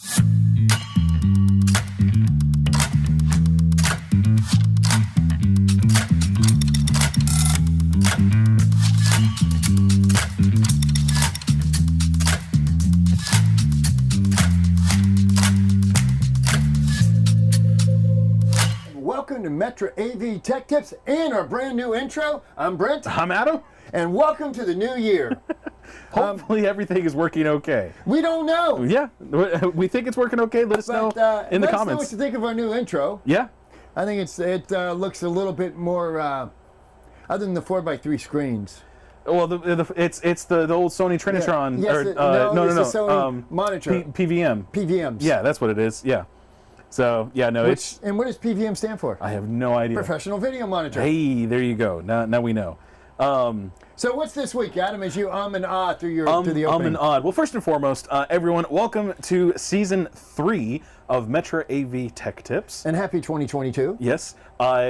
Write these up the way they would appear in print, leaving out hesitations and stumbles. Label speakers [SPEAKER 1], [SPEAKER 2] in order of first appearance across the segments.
[SPEAKER 1] Welcome to Metro AV Tech Tips and our brand new intro. I'm Brent.
[SPEAKER 2] I'm Adam.
[SPEAKER 1] And welcome to the new year.
[SPEAKER 2] Hopefully everything is working okay.
[SPEAKER 1] We don't know.
[SPEAKER 2] Yeah, we think it's working okay. Let us know in the comments.
[SPEAKER 1] Let us know what you think of our new intro.
[SPEAKER 2] Yeah.
[SPEAKER 1] I think it looks a little bit more, other than the 4x3 screens.
[SPEAKER 2] Well, it's the old Sony Trinitron.
[SPEAKER 1] Yeah. Yes, no. The Sony monitor.
[SPEAKER 2] PVM.
[SPEAKER 1] PVMs.
[SPEAKER 2] Yeah, that's what it is. Yeah. So, yeah, no, it's...
[SPEAKER 1] And what does PVM stand for?
[SPEAKER 2] I have no idea.
[SPEAKER 1] Professional Video Monitor.
[SPEAKER 2] Hey, there you go. Now we know.
[SPEAKER 1] So what's this week, Adam, as you and ah through the opening?
[SPEAKER 2] And ah. Well, first and foremost, everyone, welcome to Season 3 of Metro AV Tech Tips.
[SPEAKER 1] And happy 2022.
[SPEAKER 2] Yes.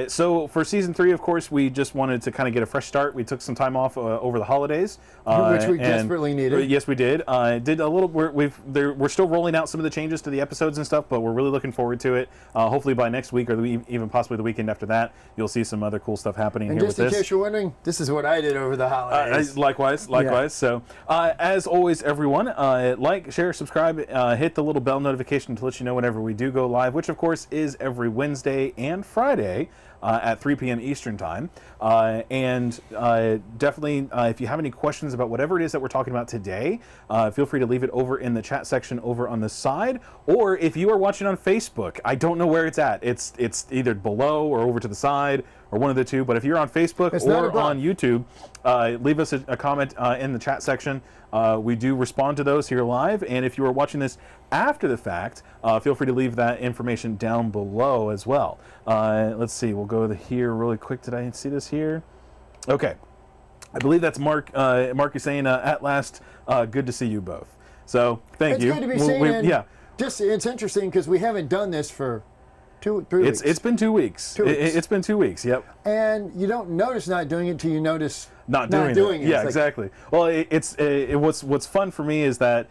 [SPEAKER 2] So for Season 3, of course, we just wanted to kind of get a fresh start. We took some time off over the holidays.
[SPEAKER 1] Which we desperately needed.
[SPEAKER 2] Yes, we did. Did a little. We're still rolling out some of the changes to the episodes and stuff, but we're really looking forward to it. Hopefully by next week or even possibly the weekend after that, you'll see some other cool stuff happening here with this.
[SPEAKER 1] And just in case you're wondering, this is what I did over the holidays.
[SPEAKER 2] Likewise. Yeah. So as always, everyone, like, share, subscribe, hit the little bell notification to let you know whenever we do go live, which of course is every Wednesday and Friday. At 3 p.m. Eastern Time. And definitely, if you have any questions about whatever it is that we're talking about today, feel free to leave it over in the chat section over on the side. Or if you are watching on Facebook, I don't know where it's at. It's either below or over to the side or one of the two. But if you're on Facebook or on YouTube, leave us a comment in the chat section. We do respond to those here live. And if you are watching this after the fact, feel free to leave that information down below as well. Let's see, we'll go here really quick. Did I see this here? Okay. I believe that's Mark. Mark is saying, at last, good to see you both. So, thank you.
[SPEAKER 1] It's good to be seen. Yeah. It's interesting because we haven't done this for 3 weeks.
[SPEAKER 2] It's been 2 weeks.
[SPEAKER 1] 2 weeks.
[SPEAKER 2] It's been 2 weeks, yep.
[SPEAKER 1] And you don't notice not doing it until you notice
[SPEAKER 2] not doing it. Yeah, exactly. Well, what's fun for me is that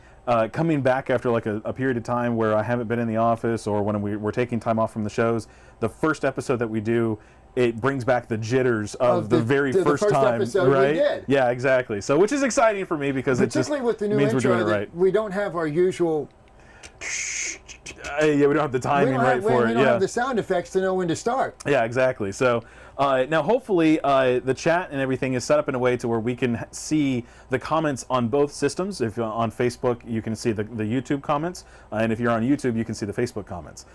[SPEAKER 2] coming back after like a period of time where I haven't been in the office or when we're taking time off from the shows, the first episode that we do, it brings back the jitters of the very first time,
[SPEAKER 1] episode
[SPEAKER 2] right?
[SPEAKER 1] We did.
[SPEAKER 2] Yeah, exactly. So, which is exciting for me because
[SPEAKER 1] particularly with the new
[SPEAKER 2] means
[SPEAKER 1] intro,
[SPEAKER 2] we're doing it right.
[SPEAKER 1] We don't have our usual.
[SPEAKER 2] Yeah, we don't have the timing right for it.
[SPEAKER 1] We don't have the sound effects to know when to start.
[SPEAKER 2] Yeah, exactly. So now hopefully the chat and everything is set up in a way to where we can see the comments on both systems. If you're on Facebook, you can see the YouTube comments, and if you're on YouTube, you can see the Facebook comments.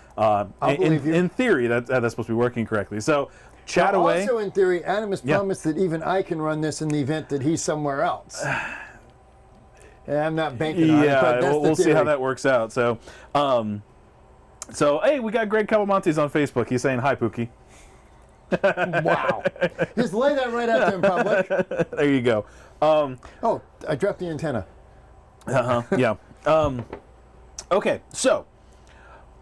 [SPEAKER 2] In theory, that's supposed to be working correctly. So chat away.
[SPEAKER 1] Also, in theory, Adam has promised that even I can run this in the event that he's somewhere else. Yeah, I'm not banking on it, but that's
[SPEAKER 2] we'll see how that works out. So, hey, we got Greg Cabamontes on Facebook. He's saying hi, Pookie.
[SPEAKER 1] Wow. Just lay that right out there in public.
[SPEAKER 2] There you go.
[SPEAKER 1] Oh, I dropped the antenna.
[SPEAKER 2] Yeah. Okay, so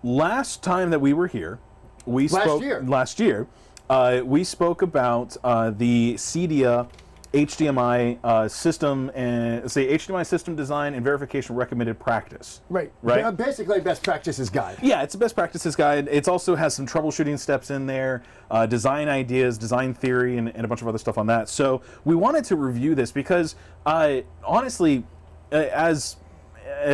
[SPEAKER 2] last time that we were here, we spoke last year. We spoke about the CEDIA HDMI system and HDMI system design and verification recommended practice.
[SPEAKER 1] Right. Basically, best practices guide.
[SPEAKER 2] Yeah, it's a best practices guide. It also has some troubleshooting steps in there, design ideas, design theory, and a bunch of other stuff on that. So we wanted to review this because, honestly, as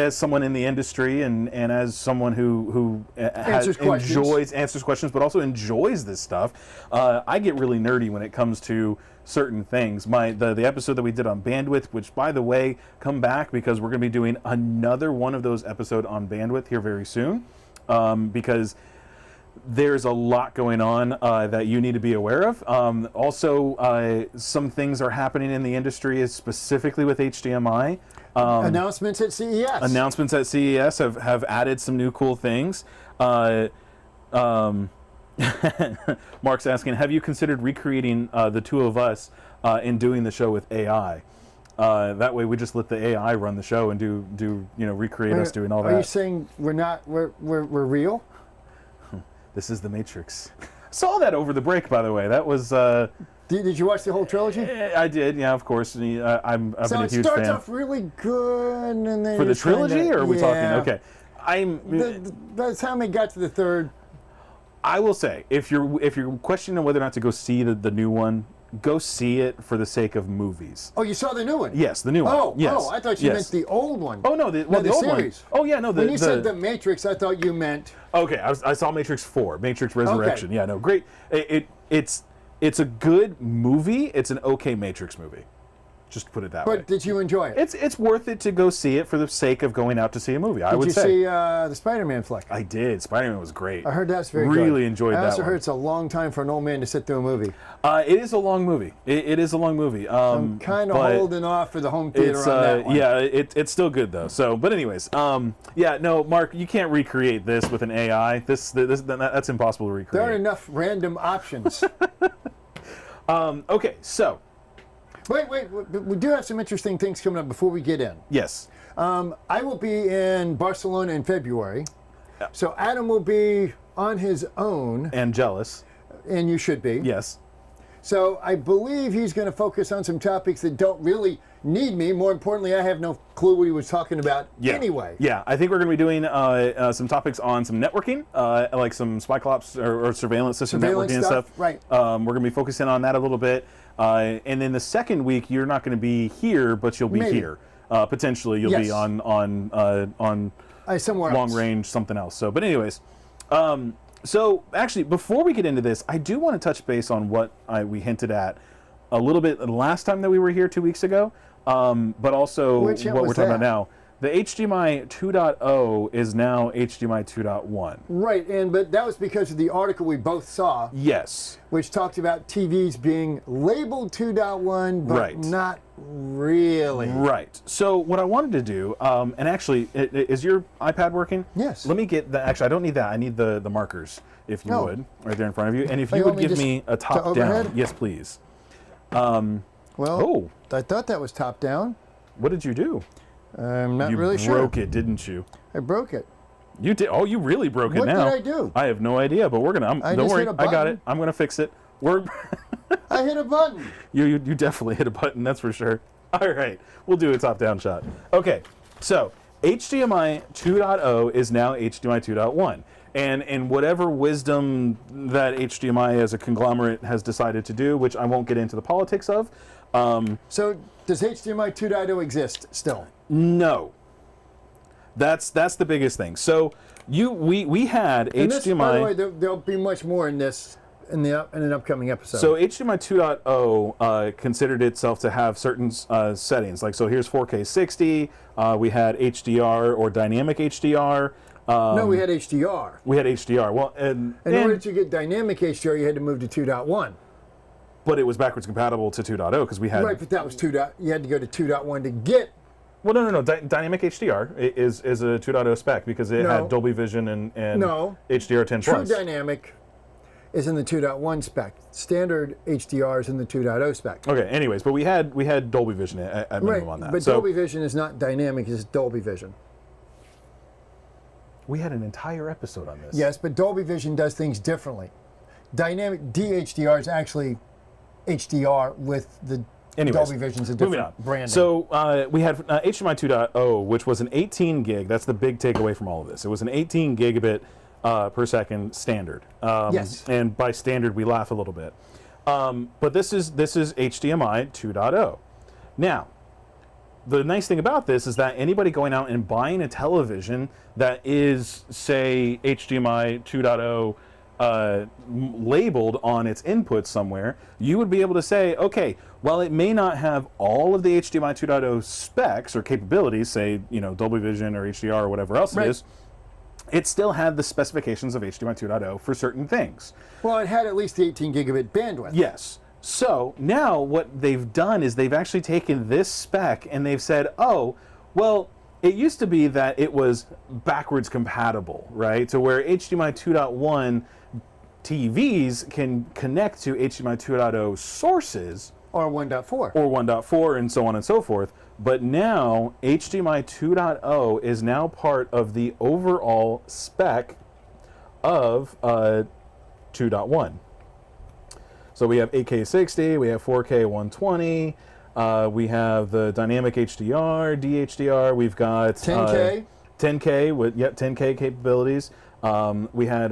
[SPEAKER 2] someone in the industry and as someone who answers questions, but also enjoys this stuff, I get really nerdy when it comes to certain things. The episode that we did on bandwidth, which by the way, come back because we're going to be doing another one of those episodes on bandwidth here very soon, because there's a lot going on that you need to be aware of. Also, some things are happening in the industry, specifically with HDMI.
[SPEAKER 1] Announcements at CES.
[SPEAKER 2] Announcements at CES have added some new cool things. Mark's asking, have you considered recreating the two of us in doing the show with AI? That way we just let the AI run the show and do recreate us doing all that.
[SPEAKER 1] Are you saying we're real?
[SPEAKER 2] This is the Matrix. Saw that over the break, by the way. That was...
[SPEAKER 1] Did you watch the whole trilogy?
[SPEAKER 2] I did, yeah, of course. I've been a huge fan.
[SPEAKER 1] So it starts off really good, and then
[SPEAKER 2] for the trilogy, or are we talking? Okay.
[SPEAKER 1] By the time I got to the third,
[SPEAKER 2] I will say, if you're questioning whether or not to go see the new one, go see it for the sake of movies.
[SPEAKER 1] oh, you saw the new one?
[SPEAKER 2] Yes, the new one. Yes.
[SPEAKER 1] I thought you
[SPEAKER 2] Yes.
[SPEAKER 1] meant the old one.
[SPEAKER 2] Oh no, the old
[SPEAKER 1] series.
[SPEAKER 2] one. Oh yeah, no.
[SPEAKER 1] When you said the Matrix, I thought you meant.
[SPEAKER 2] Okay, I saw Matrix 4, Matrix Resurrection.
[SPEAKER 1] Okay.
[SPEAKER 2] Yeah, no, great. It's a good movie. It's an okay Matrix movie. Just to put it that way.
[SPEAKER 1] But did you enjoy it?
[SPEAKER 2] It's worth it to go see it for the sake of going out to see a movie. I would say.
[SPEAKER 1] Did you see the Spider-Man flick?
[SPEAKER 2] I did. Spider-Man was great.
[SPEAKER 1] I heard that's very good.
[SPEAKER 2] Really enjoyed that one.
[SPEAKER 1] I also heard it's a long time for an old man to sit through a movie.
[SPEAKER 2] It is a long movie. It is a long movie.
[SPEAKER 1] I'm kind of holding off for the home theater on that one.
[SPEAKER 2] Yeah, it's still good though. So, but anyways, yeah, no, Mark, you can't recreate this with an AI. That's impossible to recreate.
[SPEAKER 1] There aren't enough random options.
[SPEAKER 2] Okay, so.
[SPEAKER 1] Wait, we do have some interesting things coming up before we get in.
[SPEAKER 2] Yes.
[SPEAKER 1] I will be in Barcelona in February.
[SPEAKER 2] Yeah.
[SPEAKER 1] So Adam will be on his own.
[SPEAKER 2] And jealous.
[SPEAKER 1] And you should be.
[SPEAKER 2] Yes.
[SPEAKER 1] So I believe he's going to focus on some topics that don't really need me. More importantly, I have no clue what he was talking about anyway.
[SPEAKER 2] Yeah, I think we're going to be doing some topics on some networking, like some spy ops or surveillance system networking and stuff.
[SPEAKER 1] Right.
[SPEAKER 2] We're going to be focusing on that a little bit. And then the second week, you're not going to be here, but you'll be here. Potentially, you'll be on
[SPEAKER 1] somewhere
[SPEAKER 2] long
[SPEAKER 1] else.
[SPEAKER 2] range, something else. So, but anyways, so actually, before we get into this, I do want to touch base on what we hinted at a little bit the last time that we were here 2 weeks ago, but also what we're talking about now. The HDMI 2.0 is now HDMI 2.1.
[SPEAKER 1] Right, but that was because of the article we both saw.
[SPEAKER 2] Yes.
[SPEAKER 1] Which talked about TVs being labeled 2.1, but not really.
[SPEAKER 2] Right. So what I wanted to do, and actually, is your iPad working?
[SPEAKER 1] Yes.
[SPEAKER 2] Let me get the, actually, I don't need that. I need the markers, if you would, right there in front of you. And if you would give me a top down. Yes, please.
[SPEAKER 1] Well, I thought that was top down.
[SPEAKER 2] What did you do?
[SPEAKER 1] I'm not really sure.
[SPEAKER 2] You broke it, didn't you?
[SPEAKER 1] I broke it.
[SPEAKER 2] You did? Oh, you really broke it now.
[SPEAKER 1] What did I do?
[SPEAKER 2] I have no idea, but we're gonna. Don't worry, I got it. I'm gonna fix it.
[SPEAKER 1] I hit a button.
[SPEAKER 2] You definitely hit a button. That's for sure. All right, we'll do a top-down shot. Okay, so HDMI 2.0 is now HDMI 2.1, and in whatever wisdom that HDMI as a conglomerate has decided to do, which I won't get into the politics of.
[SPEAKER 1] So does HDMI 2.0 exist still?
[SPEAKER 2] No. That's the biggest thing. So we had
[SPEAKER 1] and
[SPEAKER 2] HDMI.
[SPEAKER 1] This, by the way, there'll be much more in this in an upcoming episode.
[SPEAKER 2] So HDMI 2.0 considered itself to have certain settings. Like, so here's 4K 60. We had HDR or dynamic HDR.
[SPEAKER 1] No, we had HDR.
[SPEAKER 2] We had HDR. Well, in
[SPEAKER 1] order to get dynamic HDR, you had to move to 2.1.
[SPEAKER 2] But it was backwards compatible to 2.0 because we had.
[SPEAKER 1] Right, but that was 2. You had to go to 2.1 to get.
[SPEAKER 2] Well, no. Dynamic HDR is a 2.0 spec because it had Dolby Vision and HDR 10
[SPEAKER 1] True
[SPEAKER 2] plus.
[SPEAKER 1] dynamic is in the 2.1 spec. Standard HDR is in the 2.0 spec.
[SPEAKER 2] Okay. Anyways, but we had Dolby Vision at minimum on that.
[SPEAKER 1] But Dolby Vision is not dynamic; it's Dolby Vision.
[SPEAKER 2] We had an entire episode on this.
[SPEAKER 1] Yes, but Dolby Vision does things differently. Dynamic DHDR is actually HDR with the Dolby Vision's a different branding.
[SPEAKER 2] So we had HDMI 2.0, which was an 18 gig. That's the big takeaway from all of this. It was an 18 gigabit per second standard.
[SPEAKER 1] Yes.
[SPEAKER 2] And by standard, we laugh a little bit. But this is HDMI 2.0. Now, the nice thing about this is that anybody going out and buying a television that is, say, HDMI 2.0 labeled on its input somewhere, you would be able to say, okay, while it may not have all of the HDMI 2.0 specs or capabilities, say, Dolby Vision or HDR or whatever else it is, it still had the specifications of HDMI 2.0 for certain things.
[SPEAKER 1] Well, it had at least the 18 gigabit bandwidth.
[SPEAKER 2] Yes. So now what they've done is they've actually taken this spec and they've said, oh, well, it used to be that it was backwards compatible, right? So where HDMI 2.1 TVs can connect to HDMI 2.0 sources.
[SPEAKER 1] Or 1.4.
[SPEAKER 2] Or 1.4 and so on and so forth. But now HDMI 2.0 is now part of the overall spec of 2.1. So we have 8K 60, we have 4K 120, we have the dynamic HDR, DHDR, we've got
[SPEAKER 1] 10K.
[SPEAKER 2] 10K with 10K capabilities. We had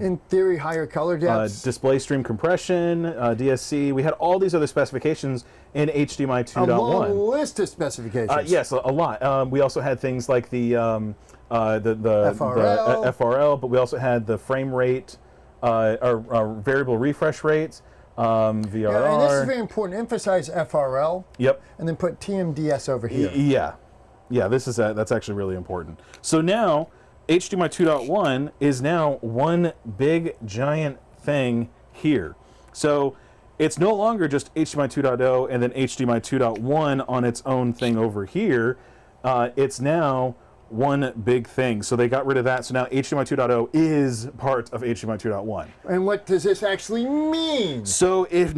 [SPEAKER 1] in theory higher color depths,
[SPEAKER 2] display stream compression, DSC. We had all these other specifications in HDMI 2.1.
[SPEAKER 1] A long list of specifications.
[SPEAKER 2] Yes, a lot. We also had things like the
[SPEAKER 1] FRL.
[SPEAKER 2] the FRL, but we also had the frame rate, or variable refresh rates. VRR.
[SPEAKER 1] Yeah, and this is very important. Emphasize FRL.
[SPEAKER 2] Yep.
[SPEAKER 1] And then put TMDS over here.
[SPEAKER 2] Yeah. That's actually really important. So now HDMI 2.1 is now one big giant thing here. So it's no longer just HDMI 2.0 and then HDMI 2.1 on its own thing over here. It's now one big thing. So they got rid of that. So now HDMI 2.0 is part of HDMI 2.1.
[SPEAKER 1] And what does this actually mean?
[SPEAKER 2] So if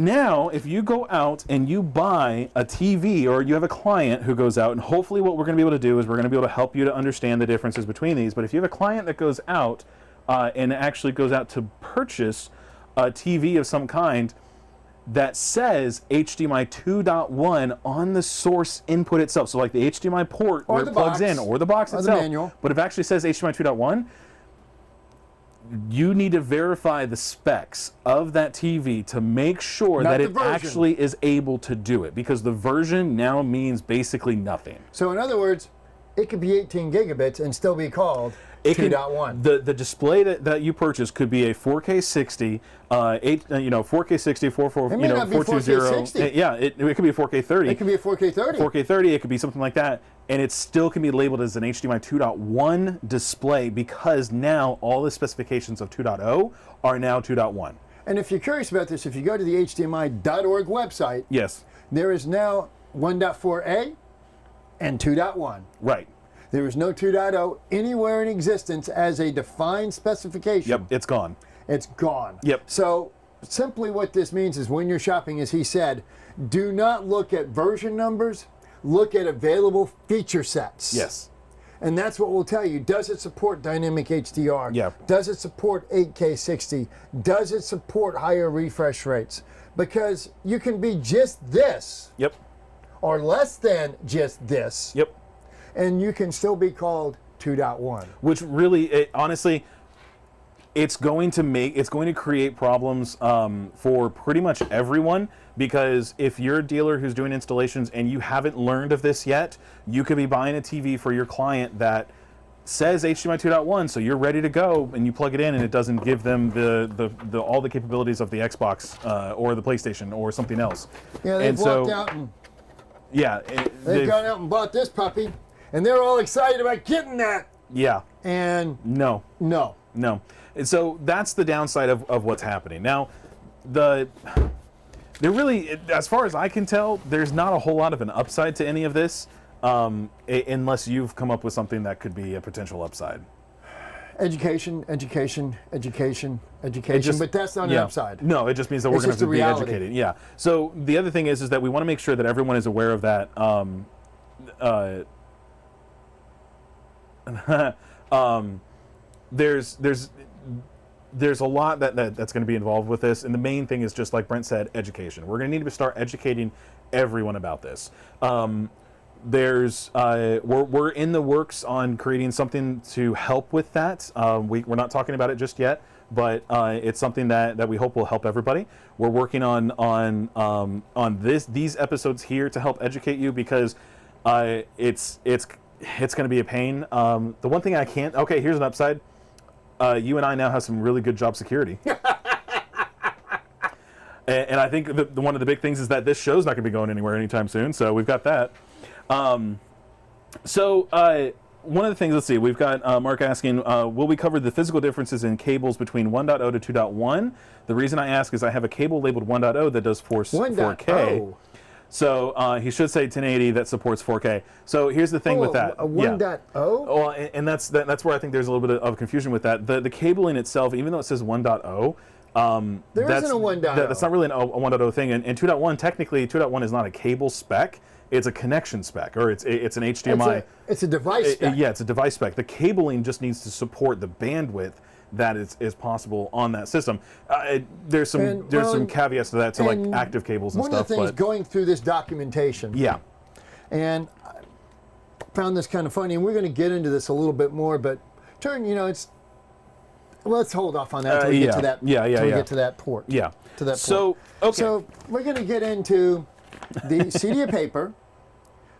[SPEAKER 2] you go out and you buy a TV, or you have a client who goes out, and hopefully what we're going to be able to do is we're going to be able to help you to understand the differences between these. But if you have a client that goes out and actually goes out to purchase a TV of some kind that says HDMI 2.1 on the source input itself, so like the HDMI port
[SPEAKER 1] or
[SPEAKER 2] where it plugs in, or the box itself,
[SPEAKER 1] the manual.
[SPEAKER 2] But if it actually says HDMI 2.1, you need to verify the specs of that TV to make sure that it actually is able to do it, because the version now means basically nothing.
[SPEAKER 1] So in other words, it could be 18 gigabits and still be called 2.1.
[SPEAKER 2] The display that you purchase could be a 4K 60, 4K 60, 420. Yeah, it could be a 4K 30.
[SPEAKER 1] It could be a 4K 30.
[SPEAKER 2] 4K 30, it could be something like that, and it still can be labeled as an HDMI 2.1 display, because now all the specifications of 2.0 are now 2.1.
[SPEAKER 1] And if you're curious about this, if you go to the HDMI.org website,
[SPEAKER 2] yes,
[SPEAKER 1] there is now 1.4a and 2.1.
[SPEAKER 2] Right.
[SPEAKER 1] There is no 2.0 anywhere in existence as a defined specification.
[SPEAKER 2] Yep, it's gone.
[SPEAKER 1] It's gone.
[SPEAKER 2] Yep.
[SPEAKER 1] So simply what this means is when you're shopping, as he said, do not look at version numbers, look at available feature sets.
[SPEAKER 2] Yes.
[SPEAKER 1] And that's what will tell you. Does it support dynamic HDR?
[SPEAKER 2] Yeah.
[SPEAKER 1] Does it support 8K 60? Does it support higher refresh rates? Because you can be just this.
[SPEAKER 2] Yep.
[SPEAKER 1] Or less than just this.
[SPEAKER 2] Yep.
[SPEAKER 1] And you can still be called 2.1.
[SPEAKER 2] Which really, honestly, it's going to create problems for pretty much everyone, because if you're a dealer who's doing installations and you haven't learned of this yet, you could be buying a TV for your client that says HDMI 2.1, so you're ready to go, and you plug it in and it doesn't give them the all the capabilities of the Xbox or the PlayStation or something else.
[SPEAKER 1] Yeah, they've walked out and they've gone out and bought this puppy, and they're all excited about getting that.
[SPEAKER 2] Yeah.
[SPEAKER 1] And
[SPEAKER 2] no. And so that's the downside of what's happening. Now, there really, as far as I can tell, there's not a whole lot of an upside to any of this, unless you've come up with something that could be a potential upside.
[SPEAKER 1] Education, but that's not an upside.
[SPEAKER 2] No, it just means that we're going to have to be educated. Yeah. So the other thing is that we want to make sure that everyone is aware of that. There's a lot that's going to be involved with this, and the main thing is, just like Brent said, education. We're going to need to start educating everyone about this. We're in the works on creating something to help with that. We're not talking about it just yet, but it's something that we hope will help everybody. We're working on these episodes here to help educate you, because it's going to be a pain. The one thing I can't... Okay, here's an upside. You and I now have some really good job security. and I think one of the big things is that this show's not going to be going anywhere anytime soon, so we've got that. One of the things, let's see, we've got Mark asking, will we cover the physical differences in cables between 1.0 to 2.1? The reason I ask is I have a cable labeled 1.0 that does 4K. So he should say 1080 that supports 4K. So here's the thing with that.
[SPEAKER 1] 1.0?
[SPEAKER 2] Yeah. Well, and that's where I think there's a little bit of confusion with that. The cabling itself, even though it says 1.0,
[SPEAKER 1] there isn't a 1.0.
[SPEAKER 2] That's not really a 1.0 thing. And 2.1, technically, 2.1 is not a cable spec. It's a connection spec, or it's an HDMI.
[SPEAKER 1] It's a device spec.
[SPEAKER 2] Yeah, it's a device spec. The cabling just needs to support the bandwidth that is possible on that system. There's some caveats to that, to like active cables and stuff.
[SPEAKER 1] One of the things going through this documentation.
[SPEAKER 2] Yeah.
[SPEAKER 1] And found this kind of funny, and we're going to get into this a little bit more, but let's hold off on that until we get to that. Get to that port.
[SPEAKER 2] Yeah.
[SPEAKER 1] To that
[SPEAKER 2] so,
[SPEAKER 1] port.
[SPEAKER 2] okay.
[SPEAKER 1] So we're going to get into the CEDIA paper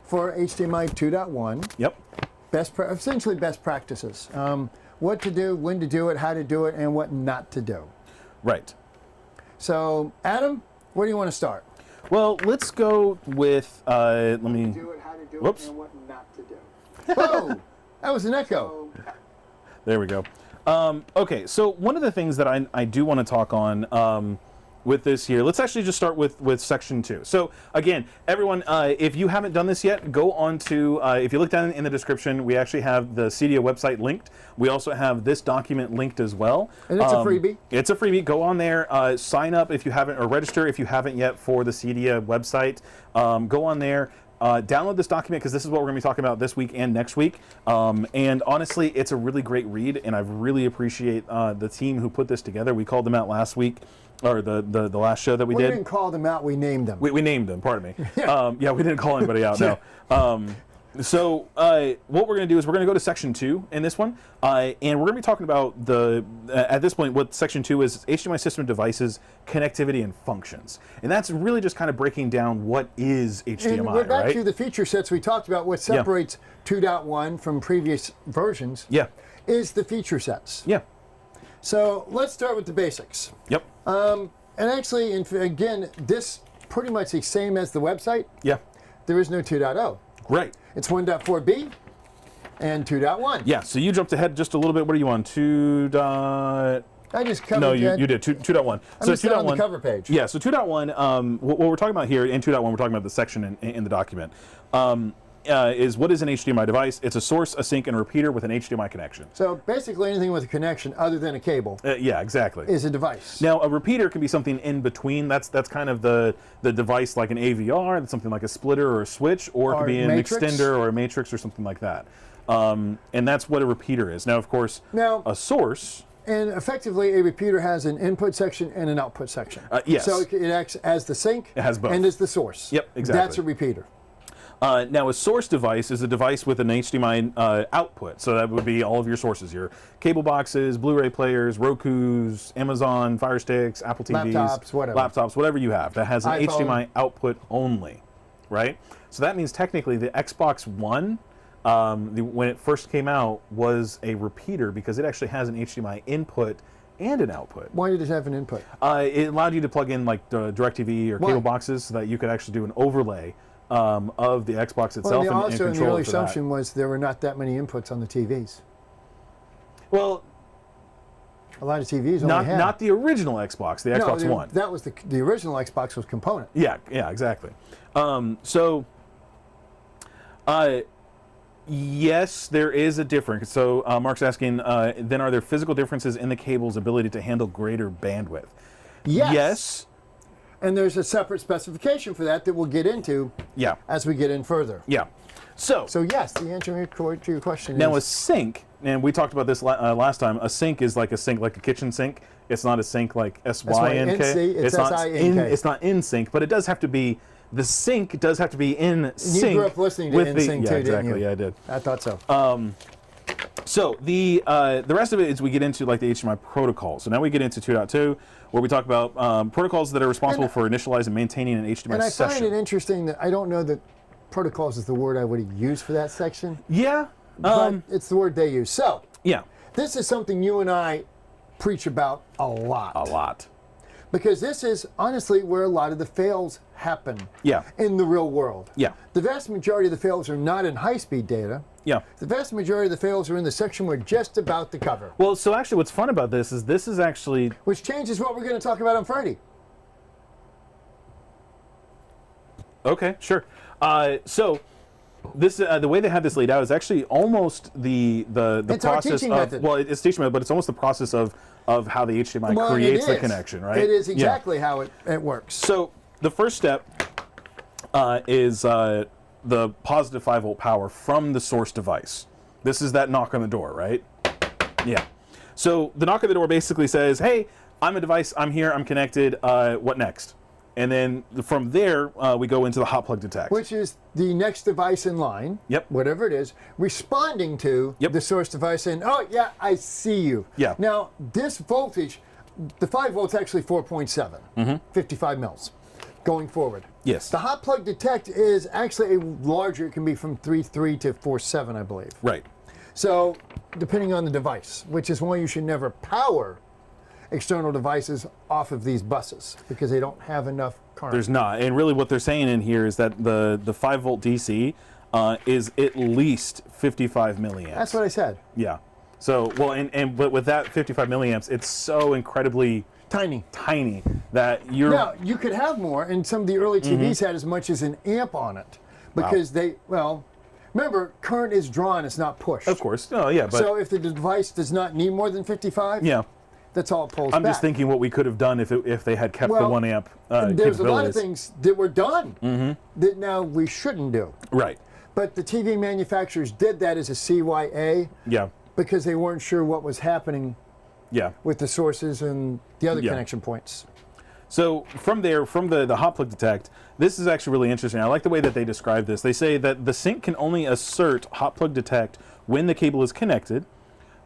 [SPEAKER 1] for HDMI 2.1.
[SPEAKER 2] Yep.
[SPEAKER 1] Essentially best practices. What to do, when to do it, how to do it, and what not to do.
[SPEAKER 2] Right.
[SPEAKER 1] So, Adam, where do you want to start?
[SPEAKER 2] Well, let's go with, let me...
[SPEAKER 1] Do it, how to do
[SPEAKER 2] Whoops.
[SPEAKER 1] it, and what not to do. Whoa! That was an echo.
[SPEAKER 2] There we go. Okay, so one of the things that I do want to talk on with this here, let's actually just start with section 2. So again, everyone, if you haven't done this yet, go on to, if you look down in the description, we actually have the CEDIA website linked. We also have this document linked as well.
[SPEAKER 1] And it's a freebie.
[SPEAKER 2] It's a freebie. Go on there, sign up if you haven't, or register if you haven't yet for the CEDIA website. Go on there. Download this document because this is what we're going to be talking about this week and next week. And honestly, it's a really great read, and I really appreciate the team who put this together. We called them out last week, or the last show that we did.
[SPEAKER 1] We didn't call them out, we named them.
[SPEAKER 2] We named them, pardon me. Yeah, we didn't call anybody out, no. So what we're going to do is we're going to go to section 2 in this one, and we're going to be talking about at this point, what section 2 is HDMI system devices, connectivity, and functions. And that's really just kind of breaking down what is HDMI,
[SPEAKER 1] and we're back
[SPEAKER 2] right?
[SPEAKER 1] to the feature sets we talked about. What separates 2.1 from previous versions is the feature sets.
[SPEAKER 2] Yeah.
[SPEAKER 1] So let's start with the basics.
[SPEAKER 2] Yep.
[SPEAKER 1] And actually, again, this pretty much the same as the website.
[SPEAKER 2] Yeah.
[SPEAKER 1] There is no 2.0.
[SPEAKER 2] Right.
[SPEAKER 1] It's 1.4b and 2.1.
[SPEAKER 2] Yeah, so you jumped ahead just a little bit. What are you on? 2.
[SPEAKER 1] I just covered.
[SPEAKER 2] No, you did 2.1.
[SPEAKER 1] So 2.1 on the cover page.
[SPEAKER 2] Yeah, so 2.1. What we're talking about here in 2.1, we're talking about the section in the document. Is what is an HDMI device? It's a source, a sink, and a repeater with an HDMI connection.
[SPEAKER 1] So basically, anything with a connection other than a cable.
[SPEAKER 2] Yeah, exactly.
[SPEAKER 1] Is a device.
[SPEAKER 2] Now, a repeater can be something in between. That's kind of the device like an AVR, that's something like a splitter or a switch, or it could be an extender or a matrix or something like that. And that's what a repeater is. Now, of course, a source.
[SPEAKER 1] And effectively, a repeater has an input section and an output section.
[SPEAKER 2] Yes.
[SPEAKER 1] So it acts as the sink.
[SPEAKER 2] It has both.
[SPEAKER 1] And as the source.
[SPEAKER 2] Yep, exactly.
[SPEAKER 1] That's a repeater.
[SPEAKER 2] Now, a source device is a device with an HDMI output. So that would be all of your sources, your cable boxes, Blu-ray players, Rokus, Amazon Fire Sticks, Apple TVs,
[SPEAKER 1] laptops,
[SPEAKER 2] whatever you have that has an
[SPEAKER 1] iPhone.
[SPEAKER 2] HDMI output only, right? So that means technically the Xbox One, when it first came out, was a repeater because it actually has an HDMI input and an output.
[SPEAKER 1] Why did it have an input?
[SPEAKER 2] It allowed you to plug in like the DirecTV or cable boxes so that you could actually do an overlay of the Xbox itself and
[SPEAKER 1] also,
[SPEAKER 2] control
[SPEAKER 1] the early
[SPEAKER 2] it for that.
[SPEAKER 1] assumption was there were not that many inputs on the TVs.
[SPEAKER 2] Well,
[SPEAKER 1] a lot of TVs only had.
[SPEAKER 2] Not the original Xbox, the Xbox One.
[SPEAKER 1] That was the original Xbox was component.
[SPEAKER 2] Yeah, exactly. Yes, there is a difference. So Mark's asking, then are there physical differences in the cable's ability to handle greater bandwidth? Yes.
[SPEAKER 1] And there's a separate specification for that we'll get into as we get in further.
[SPEAKER 2] Yeah. So
[SPEAKER 1] yes, the answer to your question
[SPEAKER 2] now
[SPEAKER 1] is...
[SPEAKER 2] a sink, and we talked about this last time, a sink is like a sink, like a kitchen sink. It's not a sink like S-Y-N-K.
[SPEAKER 1] It's S-I-N-K.
[SPEAKER 2] It's not in sync, but it does have to be, the sink does have to be in sync.
[SPEAKER 1] You grew up listening to NSYNC too,
[SPEAKER 2] exactly,
[SPEAKER 1] didn't you?
[SPEAKER 2] Yeah, I did.
[SPEAKER 1] I thought so.
[SPEAKER 2] So the rest of it is we get into like the HDMI protocol. So now we get into 2.2, where we talk about protocols that are responsible for initializing and maintaining an HDMI session.
[SPEAKER 1] And I find it interesting that I don't know that protocols is the word I would use for that section.
[SPEAKER 2] Yeah.
[SPEAKER 1] But it's the word they use. So
[SPEAKER 2] yeah,
[SPEAKER 1] this is something you and I preach about a lot.
[SPEAKER 2] A lot.
[SPEAKER 1] Because this is honestly where a lot of the fails happen in the real world.
[SPEAKER 2] Yeah.
[SPEAKER 1] The vast majority of the fails are not in high-speed data.
[SPEAKER 2] Yeah.
[SPEAKER 1] The vast majority of the fails are in the section we're just about to cover.
[SPEAKER 2] Well, so actually what's fun about this is actually...
[SPEAKER 1] Which changes what we're going to talk about on Friday.
[SPEAKER 2] Okay, sure. So this the way they have this laid out is actually almost the process of...
[SPEAKER 1] method.
[SPEAKER 2] Well, it's teaching method, but it's almost the process of how the HDMI creates the connection, right?
[SPEAKER 1] It is exactly how it works.
[SPEAKER 2] So the first step is the positive 5-volt power from the source device. This is that knock on the door, right? Yeah. So the knock on the door basically says, hey, I'm a device, I'm here, I'm connected, what next? And then from there, we go into the hot plug detect.
[SPEAKER 1] Which is the next device in line,
[SPEAKER 2] Yep.
[SPEAKER 1] whatever it is, responding to
[SPEAKER 2] Yep.
[SPEAKER 1] the source device saying, oh, yeah, I see you.
[SPEAKER 2] Yeah.
[SPEAKER 1] Now, this voltage, the 5 volts actually 4.7, 55 mils going forward.
[SPEAKER 2] Yes.
[SPEAKER 1] The hot plug detect is actually a larger, it can be from 3.3 to 4.7, I believe.
[SPEAKER 2] Right.
[SPEAKER 1] So, depending on the device, which is why you should never power external devices off of these buses because they don't have enough current.
[SPEAKER 2] There's not. And really what they're saying in here is that the 5 volt DC is at least 55 milliamps.
[SPEAKER 1] That's what I said.
[SPEAKER 2] Yeah. So, well, but with that 55 milliamps, it's so incredibly
[SPEAKER 1] Tiny.
[SPEAKER 2] that you're...
[SPEAKER 1] Now, you could have more, and some of the early TVs had as much as an amp on it because remember, current is drawn, it's not pushed.
[SPEAKER 2] Of course. Oh, yeah, but...
[SPEAKER 1] So if the device does not need more than 55,
[SPEAKER 2] yeah.
[SPEAKER 1] that's all it pulls
[SPEAKER 2] I'm
[SPEAKER 1] back.
[SPEAKER 2] just thinking what we could have done if they had kept the 1 amp
[SPEAKER 1] there's a lot of
[SPEAKER 2] capabilities.
[SPEAKER 1] things that were done that now we shouldn't do.
[SPEAKER 2] Right.
[SPEAKER 1] But the TV manufacturers did that as a CYA
[SPEAKER 2] Yeah.
[SPEAKER 1] because they weren't sure what was happening
[SPEAKER 2] Yeah.
[SPEAKER 1] with the sources and the other
[SPEAKER 2] Yeah.
[SPEAKER 1] connection points.
[SPEAKER 2] So from there, from the hot plug detect, this is actually really interesting. I like the way that they describe this. They say that the sync can only assert hot plug detect when the cable is connected.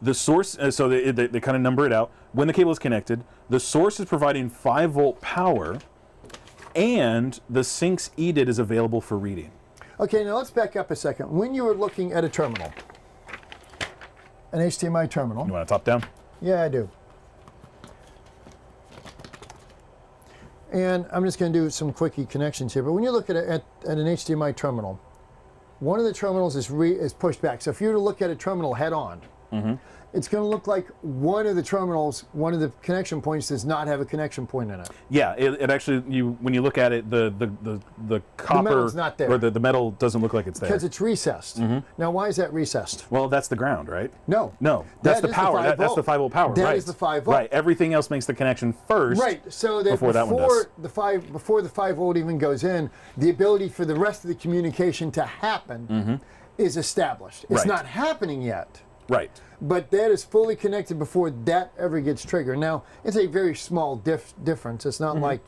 [SPEAKER 2] The source, so they kind of number it out. When the cable is connected, the source is providing 5 volt power, and the sync's EDID is available for reading.
[SPEAKER 1] Okay, now let's back up a second. When you were looking at a terminal, an HDMI terminal.
[SPEAKER 2] You want to top down?
[SPEAKER 1] Yeah, I do. And I'm just going to do some quickie connections here. But when you look at an HDMI terminal, one of the terminals is pushed back. So if you were to look at a terminal head on, it's going to look like one of the terminals, one of the connection points does not have a connection point in it.
[SPEAKER 2] Yeah, it actually, when you look at it, the copper
[SPEAKER 1] metal's not there.
[SPEAKER 2] or the metal doesn't look like it's there.
[SPEAKER 1] Because it's recessed. Now, why is that recessed?
[SPEAKER 2] Well, that's the ground, right?
[SPEAKER 1] No.
[SPEAKER 2] That's
[SPEAKER 1] That
[SPEAKER 2] the
[SPEAKER 1] is
[SPEAKER 2] power.
[SPEAKER 1] 5
[SPEAKER 2] That's the 5 volt power.
[SPEAKER 1] That
[SPEAKER 2] right.
[SPEAKER 1] is the 5 volt.
[SPEAKER 2] Right. Everything else makes the connection first.
[SPEAKER 1] Right. So that
[SPEAKER 2] before that one does.
[SPEAKER 1] before the 5 volt even goes in, the ability for the rest of the communication to happen is established. It's
[SPEAKER 2] Right.
[SPEAKER 1] not happening yet.
[SPEAKER 2] Right.
[SPEAKER 1] But that is fully connected before that ever gets triggered. Now, it's a very small difference. It's not like,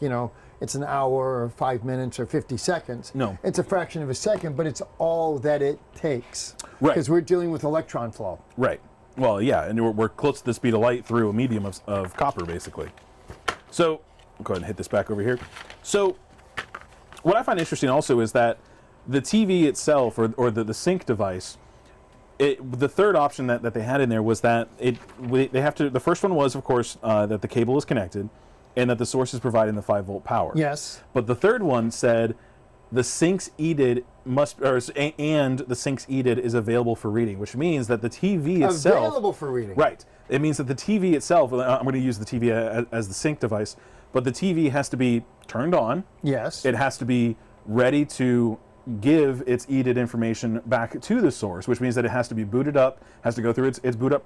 [SPEAKER 1] it's an hour or 5 minutes or 50 seconds.
[SPEAKER 2] No.
[SPEAKER 1] It's a fraction of a second, but it's all that it takes.
[SPEAKER 2] Right.
[SPEAKER 1] Because we're dealing with electron flow.
[SPEAKER 2] Right. Well, yeah, and we're close to the speed of light through a medium of copper, basically. So, I'll go ahead and hit this back over here. So, what I find interesting also is that the TV itself, or the sync device, the third option that they had in there was that they have to. The first one was, of course, that the cable is connected, and that the source is providing the 5 volt power.
[SPEAKER 1] Yes.
[SPEAKER 2] But the third one said the sync's EDID and the sync's EDID is available for reading, which means that the TV itself
[SPEAKER 1] Available for reading.
[SPEAKER 2] Right. It means that the TV itself. I'm going to use the TV as the sync device, but the TV has to be turned on.
[SPEAKER 1] Yes.
[SPEAKER 2] It has to be ready to give its EDID information back to the source, which means that it has to be booted up, has to go through its boot up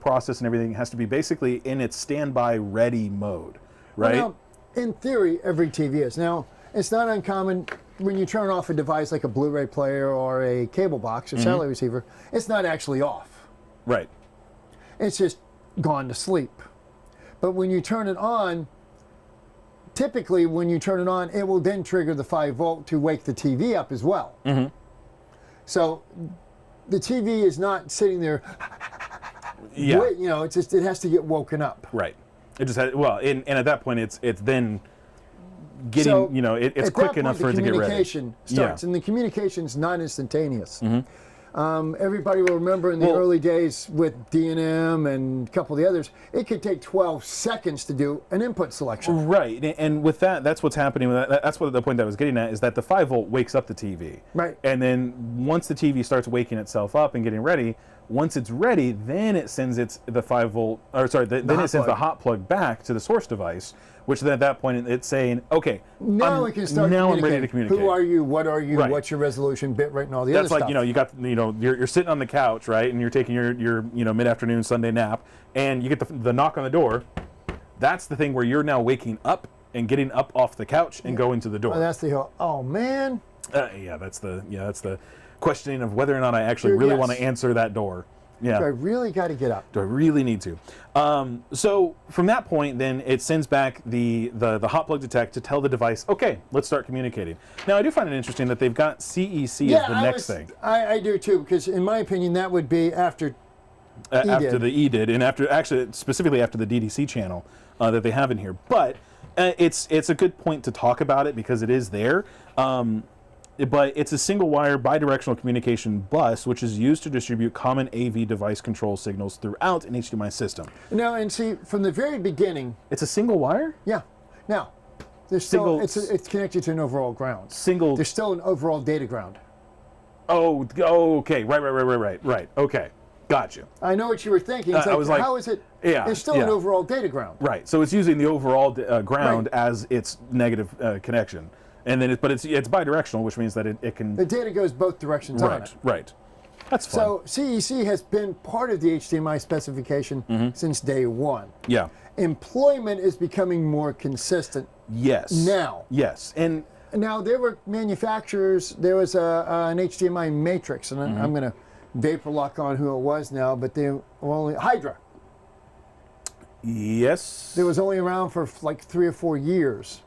[SPEAKER 2] process and everything. It has to be basically in its standby ready mode, right?
[SPEAKER 1] Well, now, in theory, every TV is. Now, it's not uncommon when you turn off a device like a Blu-ray player or a cable box or satellite receiver, it's not actually off.
[SPEAKER 2] Right.
[SPEAKER 1] It's just gone to sleep. But when you turn it on, typically when you turn it on, it will then trigger the 5 volt to wake the TV up as well. So the TV is not sitting there,
[SPEAKER 2] Yeah.
[SPEAKER 1] it's just, it has to get woken up.
[SPEAKER 2] Right. It just had, and at that point it's then getting,
[SPEAKER 1] So,
[SPEAKER 2] it's
[SPEAKER 1] at
[SPEAKER 2] quick
[SPEAKER 1] that
[SPEAKER 2] enough
[SPEAKER 1] point,
[SPEAKER 2] for it to get ready.
[SPEAKER 1] The communication starts, and the communication's not instantaneous. Everybody will remember in the early days with D&M and a couple of the others, it could take 12 seconds to do an input selection.
[SPEAKER 2] Right, and with that, that's what's happening with that. That's what the point that I was getting at, is that the 5 volt wakes up the TV.
[SPEAKER 1] Right.
[SPEAKER 2] And then once the TV starts waking itself up and getting ready, once it's ready, then it sends then it sends the hot plug back to the source device, which then at that point it's saying, okay,
[SPEAKER 1] Now we can start
[SPEAKER 2] I'm ready to communicate.
[SPEAKER 1] Who are you? What are you?
[SPEAKER 2] Right.
[SPEAKER 1] What's your resolution, bit rate, and all the
[SPEAKER 2] That's
[SPEAKER 1] other
[SPEAKER 2] like,
[SPEAKER 1] stuff.
[SPEAKER 2] you got, you're sitting on the couch, right, and you're taking your mid-afternoon Sunday nap, and you get the knock on the door. That's the thing where you're now waking up and getting up off the couch and going to the door.
[SPEAKER 1] Oh, that's the whole, oh man.
[SPEAKER 2] That's the questioning of whether or not I actually really want to answer that door. Yeah.
[SPEAKER 1] Do I really got to get up?
[SPEAKER 2] Do I really need to? So from that point, then it sends back the hot plug detect to tell the device, okay, let's start communicating. Now, I do find it interesting that they've got CEC as the next thing.
[SPEAKER 1] I do too, because in my opinion, that would be after
[SPEAKER 2] after the EDID, and actually specifically after the DDC channel that they have in here. But it's a good point to talk about it because it is there. But it's a single wire bidirectional communication bus which is used to distribute common AV device control signals throughout an HDMI system.
[SPEAKER 1] Now, and see, from the very beginning...
[SPEAKER 2] It's a single wire?
[SPEAKER 1] Yeah. Now, there's still, it's connected to an overall ground. There's still an overall data ground.
[SPEAKER 2] Oh, okay. Right. Okay. Got you.
[SPEAKER 1] I know what you were thinking. It's
[SPEAKER 2] I was like,
[SPEAKER 1] how is it?
[SPEAKER 2] Yeah.
[SPEAKER 1] There's still an overall data ground.
[SPEAKER 2] Right. So it's using the overall ground as its negative connection. And then, but it's bidirectional, which means that it can.
[SPEAKER 1] The data goes both directions on it.
[SPEAKER 2] Right. That's fun.
[SPEAKER 1] So CEC has been part of the HDMI specification since day one.
[SPEAKER 2] Yeah.
[SPEAKER 1] Employment is becoming more consistent.
[SPEAKER 2] Yes.
[SPEAKER 1] Now.
[SPEAKER 2] Yes. And
[SPEAKER 1] now there were manufacturers. There was an HDMI matrix, and I'm going to vapor lock on who it was now, but they were only Hydra.
[SPEAKER 2] Yes.
[SPEAKER 1] It was only around for like 3 or 4 years.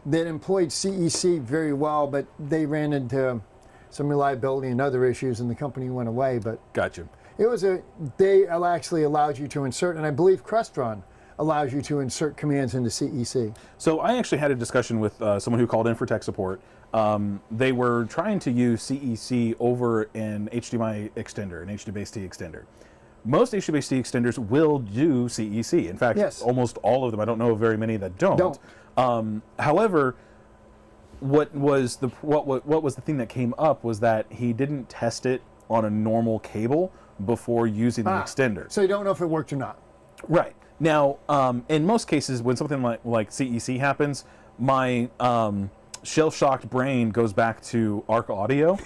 [SPEAKER 1] That employed CEC very well, but they ran into some reliability and other issues, and the company went away. But
[SPEAKER 2] gotcha.
[SPEAKER 1] It was they actually allowed you to insert, and I believe Crestron allows you to insert commands into CEC.
[SPEAKER 2] So I actually had a discussion with someone who called in for tech support. They were trying to use CEC over an HDMI extender, an HDBaseT extender. Most HDBaseT extenders will do CEC. In fact, almost all of them. I don't know of very many that don't. However, what was the thing that came up was that he didn't test it on a normal cable before using the extender.
[SPEAKER 1] So you don't know if it worked or not.
[SPEAKER 2] Right. Now, in most cases, when something like CEC happens, my shell-shocked brain goes back to ARC Audio.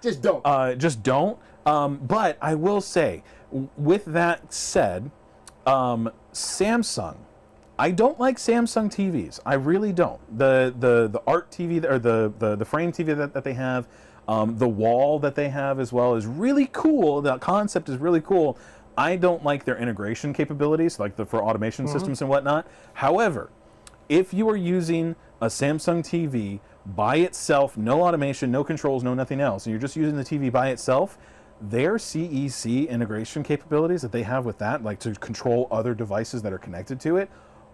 [SPEAKER 1] Just don't.
[SPEAKER 2] But I will say, with that said, Samsung. I don't like Samsung TVs. I really don't. The art TV or the frame TV that they have, the wall that they have as well is really cool. The concept is really cool. I don't like their integration capabilities, like for automation systems and whatnot. However, if you are using a Samsung TV by itself, no automation, no controls, no nothing else, and you're just using the TV by itself, their CEC integration capabilities that they have with that, like to control other devices that are connected to it,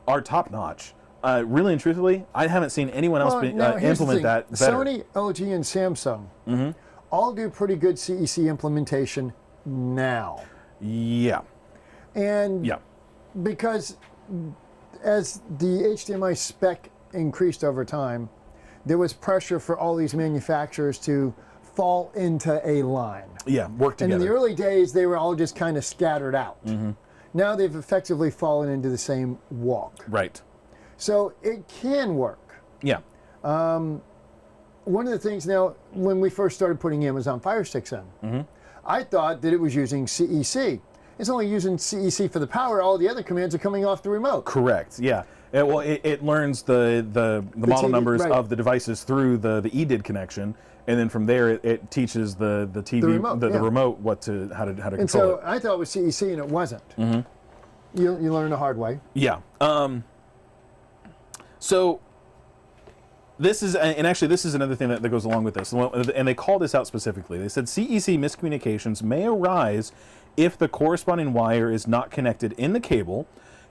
[SPEAKER 2] are top notch. Really and truthfully, I haven't seen anyone else implement that better.
[SPEAKER 1] Sony, LG, and Samsung all do pretty good CEC implementation now.
[SPEAKER 2] Yeah.
[SPEAKER 1] And because as the HDMI spec increased over time, there was pressure for all these manufacturers to fall into a line.
[SPEAKER 2] Yeah, work together.
[SPEAKER 1] And in the early days, they were all just kind of scattered out. Now they've effectively fallen into the same walk.
[SPEAKER 2] Right.
[SPEAKER 1] So it can work.
[SPEAKER 2] Yeah.
[SPEAKER 1] One of the things now, when we first started putting Amazon Fire Sticks in, I thought that it was using CEC. It's only using CEC for the power. All the other commands are coming off the remote.
[SPEAKER 2] Correct. Yeah. It learns the model numbers of the devices through the EDID connection, and then from there it teaches the TV the remote how to control it.
[SPEAKER 1] And so I thought it was CEC, and it wasn't. You learn the hard way.
[SPEAKER 2] Yeah. So this is, and actually this is another thing that goes along with this, and they call this out specifically. They said CEC miscommunications may arise if the corresponding wire is not connected in the cable,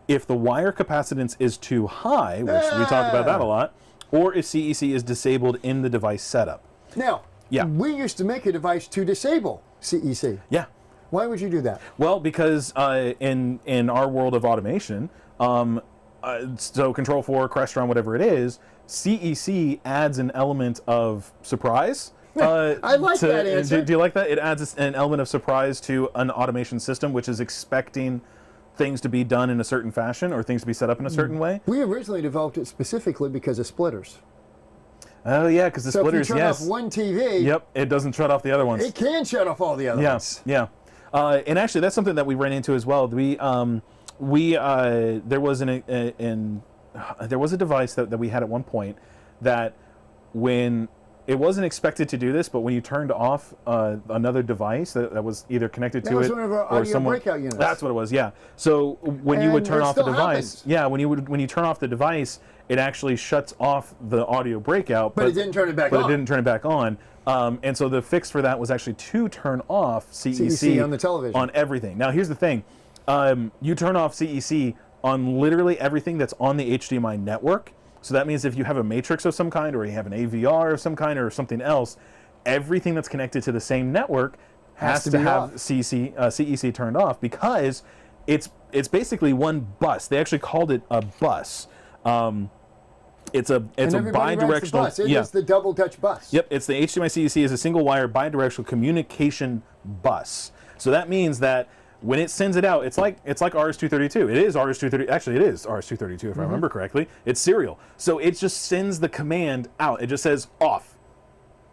[SPEAKER 2] if the wire capacitance is too high, which we talk about that a lot, or if CEC is disabled in the device setup.
[SPEAKER 1] Now, we used to make a device to disable CEC.
[SPEAKER 2] Yeah.
[SPEAKER 1] Why would you do that?
[SPEAKER 2] Well, because in our world of automation, so Control 4, Crestron, whatever it is, CEC adds an element of surprise.
[SPEAKER 1] I like that answer.
[SPEAKER 2] Do you like that? It adds an element of surprise to an automation system, which is expecting things to be done in a certain fashion or things to be set up in a certain way.
[SPEAKER 1] We originally developed it specifically because of splitters.
[SPEAKER 2] Oh yeah, because the splitters,
[SPEAKER 1] if you turn off one TV,
[SPEAKER 2] it doesn't shut off the other ones.
[SPEAKER 1] It can shut off all the other ones.
[SPEAKER 2] Yeah. And actually, that's something that we ran into as well. There was there was a device that we had at one point that when it wasn't expected to do this, but when you turned off another device that was either connected to it
[SPEAKER 1] one of our
[SPEAKER 2] or
[SPEAKER 1] audio
[SPEAKER 2] someone,
[SPEAKER 1] breakout units.
[SPEAKER 2] that's what it was. Yeah. So when you would
[SPEAKER 1] And
[SPEAKER 2] turn
[SPEAKER 1] it
[SPEAKER 2] off the
[SPEAKER 1] still
[SPEAKER 2] device,
[SPEAKER 1] happens.
[SPEAKER 2] when you turn off the device, it actually shuts off the audio breakout.
[SPEAKER 1] But it didn't turn it back on.
[SPEAKER 2] But it didn't turn it back on. And so the fix for that was actually to turn off CEC
[SPEAKER 1] on the television.
[SPEAKER 2] on everything. Now here's the thing: you turn off CEC on literally everything that's on the HDMI network. So that means if you have a matrix of some kind, or you have an AVR of some kind, or something else, everything that's connected to the same network has to have CEC turned off, because it's basically one bus. They actually called it a bus. It's a bidirectional.
[SPEAKER 1] Bus. It is the double Dutch bus.
[SPEAKER 2] Yep, it's the HDMI CEC is a single wire bidirectional communication bus. So that means that when it sends it out, it's like RS-232. It is RS-232. Actually, it is RS-232 if I remember correctly. It's serial. So it just sends the command out. It just says off.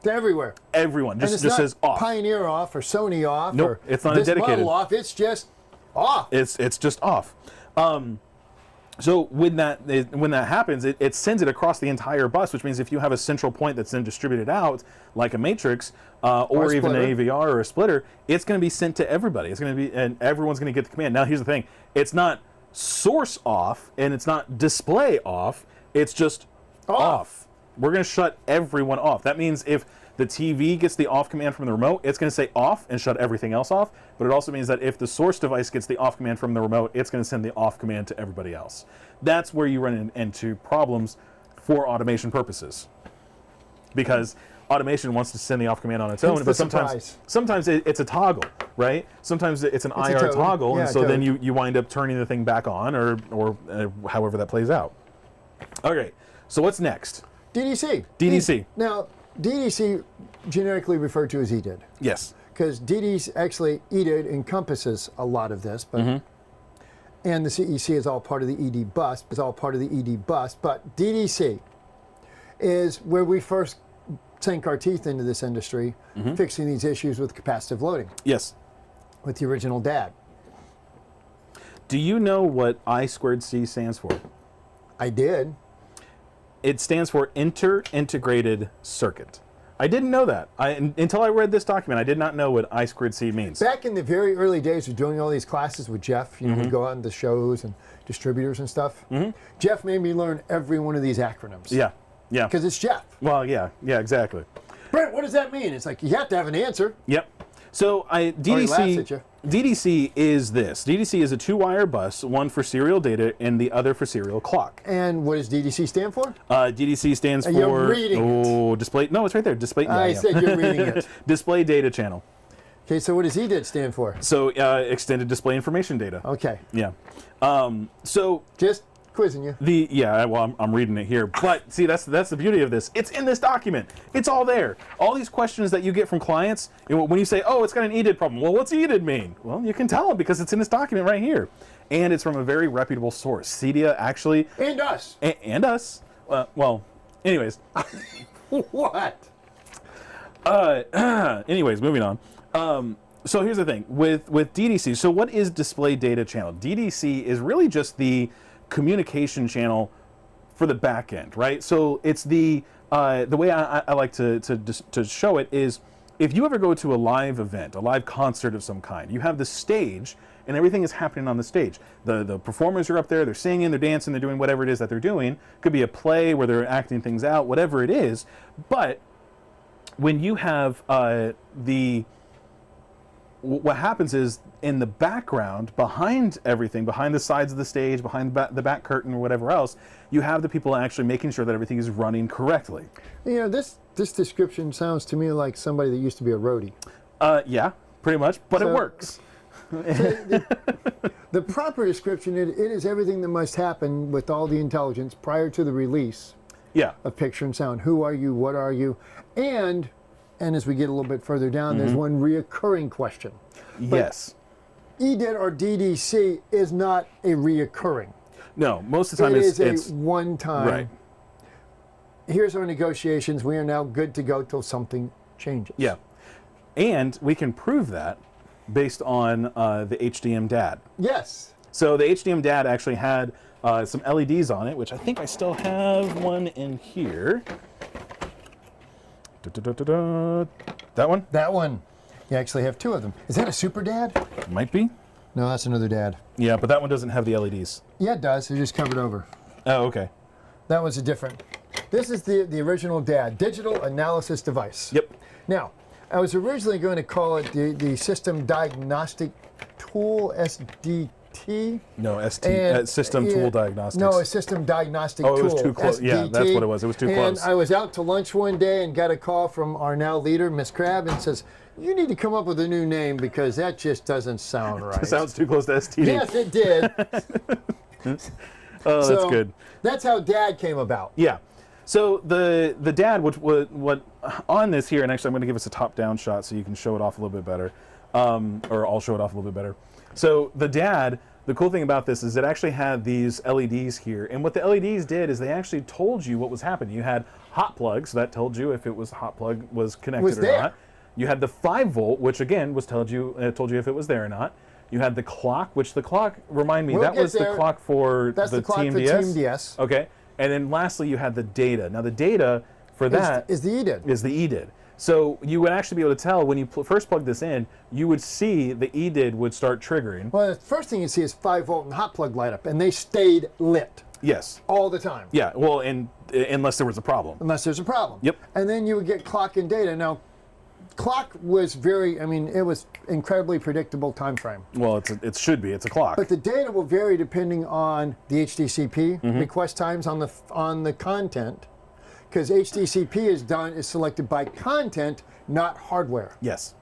[SPEAKER 1] To everywhere.
[SPEAKER 2] Everyone just
[SPEAKER 1] not
[SPEAKER 2] says off.
[SPEAKER 1] Pioneer off or Sony off.
[SPEAKER 2] Nope,
[SPEAKER 1] or
[SPEAKER 2] it's not
[SPEAKER 1] this
[SPEAKER 2] a dedicated.
[SPEAKER 1] model off. It's just off.
[SPEAKER 2] It's just off. So when that happens, it sends it across the entire bus, which means if you have a central point that's then distributed out, like a matrix, or even an AVR or a splitter, it's going to be sent to everybody. It's going to be, and everyone's going to get the command. Now here's the thing: it's not source off and it's not display off. It's just off. We're going to shut everyone off. That means if the TV gets the off command from the remote, it's going to say off and shut everything else off. But it also means that if the source device gets the off command from the remote, it's going to send the off command to everybody else. That's where you run into problems for automation purposes, because automation wants to send the off command on its own, but sometimes it's a toggle, right? Sometimes it's an IR toggle, and so then you wind up turning the thing back on, or however that plays out. Okay, so what's next?
[SPEAKER 1] DDC.
[SPEAKER 2] DDC.
[SPEAKER 1] Now, DDC generically referred to as EDID.
[SPEAKER 2] Yes.
[SPEAKER 1] Because DDC actually EDID encompasses a lot of this, but and the CEC is all part of the ED bus. But DDC is where we first sank our teeth into this industry, fixing these issues with capacitive loading.
[SPEAKER 2] Yes.
[SPEAKER 1] With the original DAD.
[SPEAKER 2] Do you know what I2C stands for?
[SPEAKER 1] I did.
[SPEAKER 2] It stands for Inter-Integrated Circuit. I didn't know that. Until I read this document, I did not know what I2C means.
[SPEAKER 1] Back in the very early days of doing all these classes with Jeff, you know, we'd go out into shows and distributors and stuff. Jeff made me learn every one of these acronyms.
[SPEAKER 2] Yeah, yeah.
[SPEAKER 1] Because it's Jeff.
[SPEAKER 2] Well, yeah, exactly.
[SPEAKER 1] Brent, what does that mean? It's like, you have to have an answer.
[SPEAKER 2] Yep. So DDC is this. DDC is a two-wire bus, one for serial data and the other for serial clock.
[SPEAKER 1] And what does DDC stand for?
[SPEAKER 2] DDC stands for...
[SPEAKER 1] You're reading it.
[SPEAKER 2] Display... No, it's right there. Display...
[SPEAKER 1] I said you're reading it.
[SPEAKER 2] Display data channel.
[SPEAKER 1] Okay, so what does EDID stand for?
[SPEAKER 2] So extended display information data.
[SPEAKER 1] Okay.
[SPEAKER 2] Yeah. So...
[SPEAKER 1] Just quizzing you.
[SPEAKER 2] Well, I'm reading it here, but see, that's the beauty of this. It's in this document. It's all there. All these questions that you get from clients, when you say, "Oh, it's got an EDID problem," well, what's EDID mean? Well, you can tell them because it's in this document right here, and it's from a very reputable source. CEDIA actually.
[SPEAKER 1] And us.
[SPEAKER 2] And us. Well, anyways.
[SPEAKER 1] What?
[SPEAKER 2] Anyways, moving on. So here's the thing with DDC. So what is display data channel? DDC is really just the communication channel for the back end, right? So it's the way I like to show it is, if you ever go to a live event, a live concert of some kind, you have the stage and everything is happening on the stage. The performers are up there, they're singing, they're dancing, they're doing whatever it is that they're doing. Could be a play where they're acting things out, whatever it is. But when you have what happens is, in the background, behind everything, behind the sides of the stage, behind the back curtain or whatever else, you have the people actually making sure that everything is running correctly.
[SPEAKER 1] You know, this description sounds to me like somebody that used to be a roadie.
[SPEAKER 2] Yeah, pretty much, but it works.
[SPEAKER 1] The proper description, it is everything that must happen with all the intelligence prior to the release of picture and sound. Who are you? What are you? And as we get a little bit further down, there's one reoccurring question.
[SPEAKER 2] Yes.
[SPEAKER 1] EDID or DDC is not a reoccurring.
[SPEAKER 2] No, most of the time
[SPEAKER 1] it's
[SPEAKER 2] a
[SPEAKER 1] one-time.
[SPEAKER 2] Right.
[SPEAKER 1] Here's our negotiations. We are now good to go till something changes.
[SPEAKER 2] Yeah. And we can prove that based on the HDM DAD.
[SPEAKER 1] Yes.
[SPEAKER 2] So the HDM DAD actually had some LEDs on it, which I think I still have one in here. That one?
[SPEAKER 1] That one. You actually have two of them. Is that a Super Dad?
[SPEAKER 2] Might be.
[SPEAKER 1] No, that's another Dad.
[SPEAKER 2] Yeah, but that one doesn't have the LEDs.
[SPEAKER 1] Yeah, it does. It's just covered over.
[SPEAKER 2] Oh, okay.
[SPEAKER 1] That was a different. This is the original DAD, Digital Analysis Device.
[SPEAKER 2] Yep.
[SPEAKER 1] Now, I was originally going to call it the System Diagnostic Tool, SDT.
[SPEAKER 2] No, System Tool Diagnostics.
[SPEAKER 1] No, a System Diagnostic Tool.
[SPEAKER 2] Oh, it was too close.
[SPEAKER 1] SDT.
[SPEAKER 2] Yeah, that's what it was. It was too close.
[SPEAKER 1] And I was out to lunch one day and got a call from our now leader, Miss Crabb, and says, you need to come up with a new name because that just doesn't sound right.
[SPEAKER 2] It sounds too close to STD.
[SPEAKER 1] Yes, it did.
[SPEAKER 2] Oh, that's good.
[SPEAKER 1] That's how DAD came about.
[SPEAKER 2] Yeah. So the DAD, what on this here, and actually I'm going to give us a top-down shot so you can show it off a little bit better, or I'll show it off a little bit better. So the DAD, the cool thing about this is it actually had these LEDs here, and what the LEDs did is they actually told you what was happening. You had hot plugs, so that told you if it was hot plug was connected or not. You had the 5 volt, which again told you if it was there or not. You had the clock, which the clock, remind me, that was the clock for the TMDS. Okay. And then lastly, you had the data. Now the data for that
[SPEAKER 1] is the EDID.
[SPEAKER 2] Is the EDID. So you would actually be able to tell when you first plug this in, you would see the EDID would start triggering.
[SPEAKER 1] Well, the first thing you see is 5 volt and hot plug light up, and they stayed lit.
[SPEAKER 2] Yes.
[SPEAKER 1] All the time.
[SPEAKER 2] Yeah. Well, unless there was a problem.
[SPEAKER 1] Unless there's a problem.
[SPEAKER 2] Yep.
[SPEAKER 1] And then you would get clock and data. Now, clock was it was incredibly predictable time frame.
[SPEAKER 2] Well, it should be. It's a clock.
[SPEAKER 1] But the data will vary depending on the HDCP request times on the content, because HDCP is selected by content, not hardware.
[SPEAKER 2] Yes.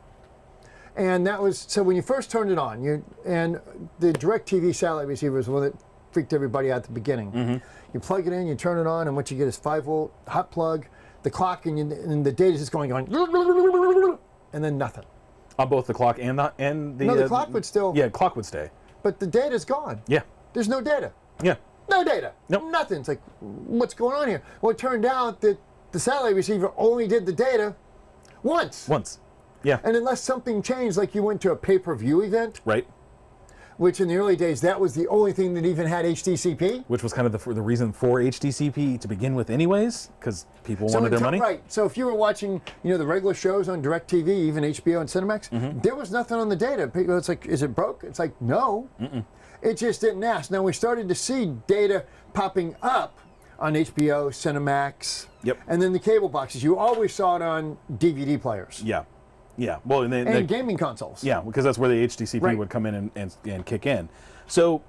[SPEAKER 1] And that was so when you first turned it on, and the DirecTV satellite receiver was the one that freaked everybody out at the beginning. You plug it in, you turn it on, and what you get is 5 volt hot plug. The clock and the data is just going, and then nothing.
[SPEAKER 2] On both the clock and the
[SPEAKER 1] No, the clock would still.
[SPEAKER 2] Yeah, clock would stay.
[SPEAKER 1] But the data's gone.
[SPEAKER 2] Yeah.
[SPEAKER 1] There's no data.
[SPEAKER 2] Yeah.
[SPEAKER 1] No data.
[SPEAKER 2] Nope.
[SPEAKER 1] Nothing. It's like, what's going on here? Well, it turned out that the satellite receiver only did the data once.
[SPEAKER 2] Once. Yeah.
[SPEAKER 1] And unless something changed, like you went to a pay-per-view event.
[SPEAKER 2] Right.
[SPEAKER 1] Which in the early days, that was the only thing that even had HDCP.
[SPEAKER 2] Which was kind of the reason for HDCP to begin with anyways, because people wanted their money.
[SPEAKER 1] Right. So if you were watching, the regular shows on DirecTV, even HBO and Cinemax, there was nothing on the data. It's like, is it broke? It's like, no. It just didn't ask. Now we started to see data popping up on HBO, Cinemax, and then the cable boxes. You always saw it on DVD players.
[SPEAKER 2] Yeah. Yeah, well,
[SPEAKER 1] and gaming consoles.
[SPEAKER 2] Yeah, because that's where the HDCP would come in and kick in. So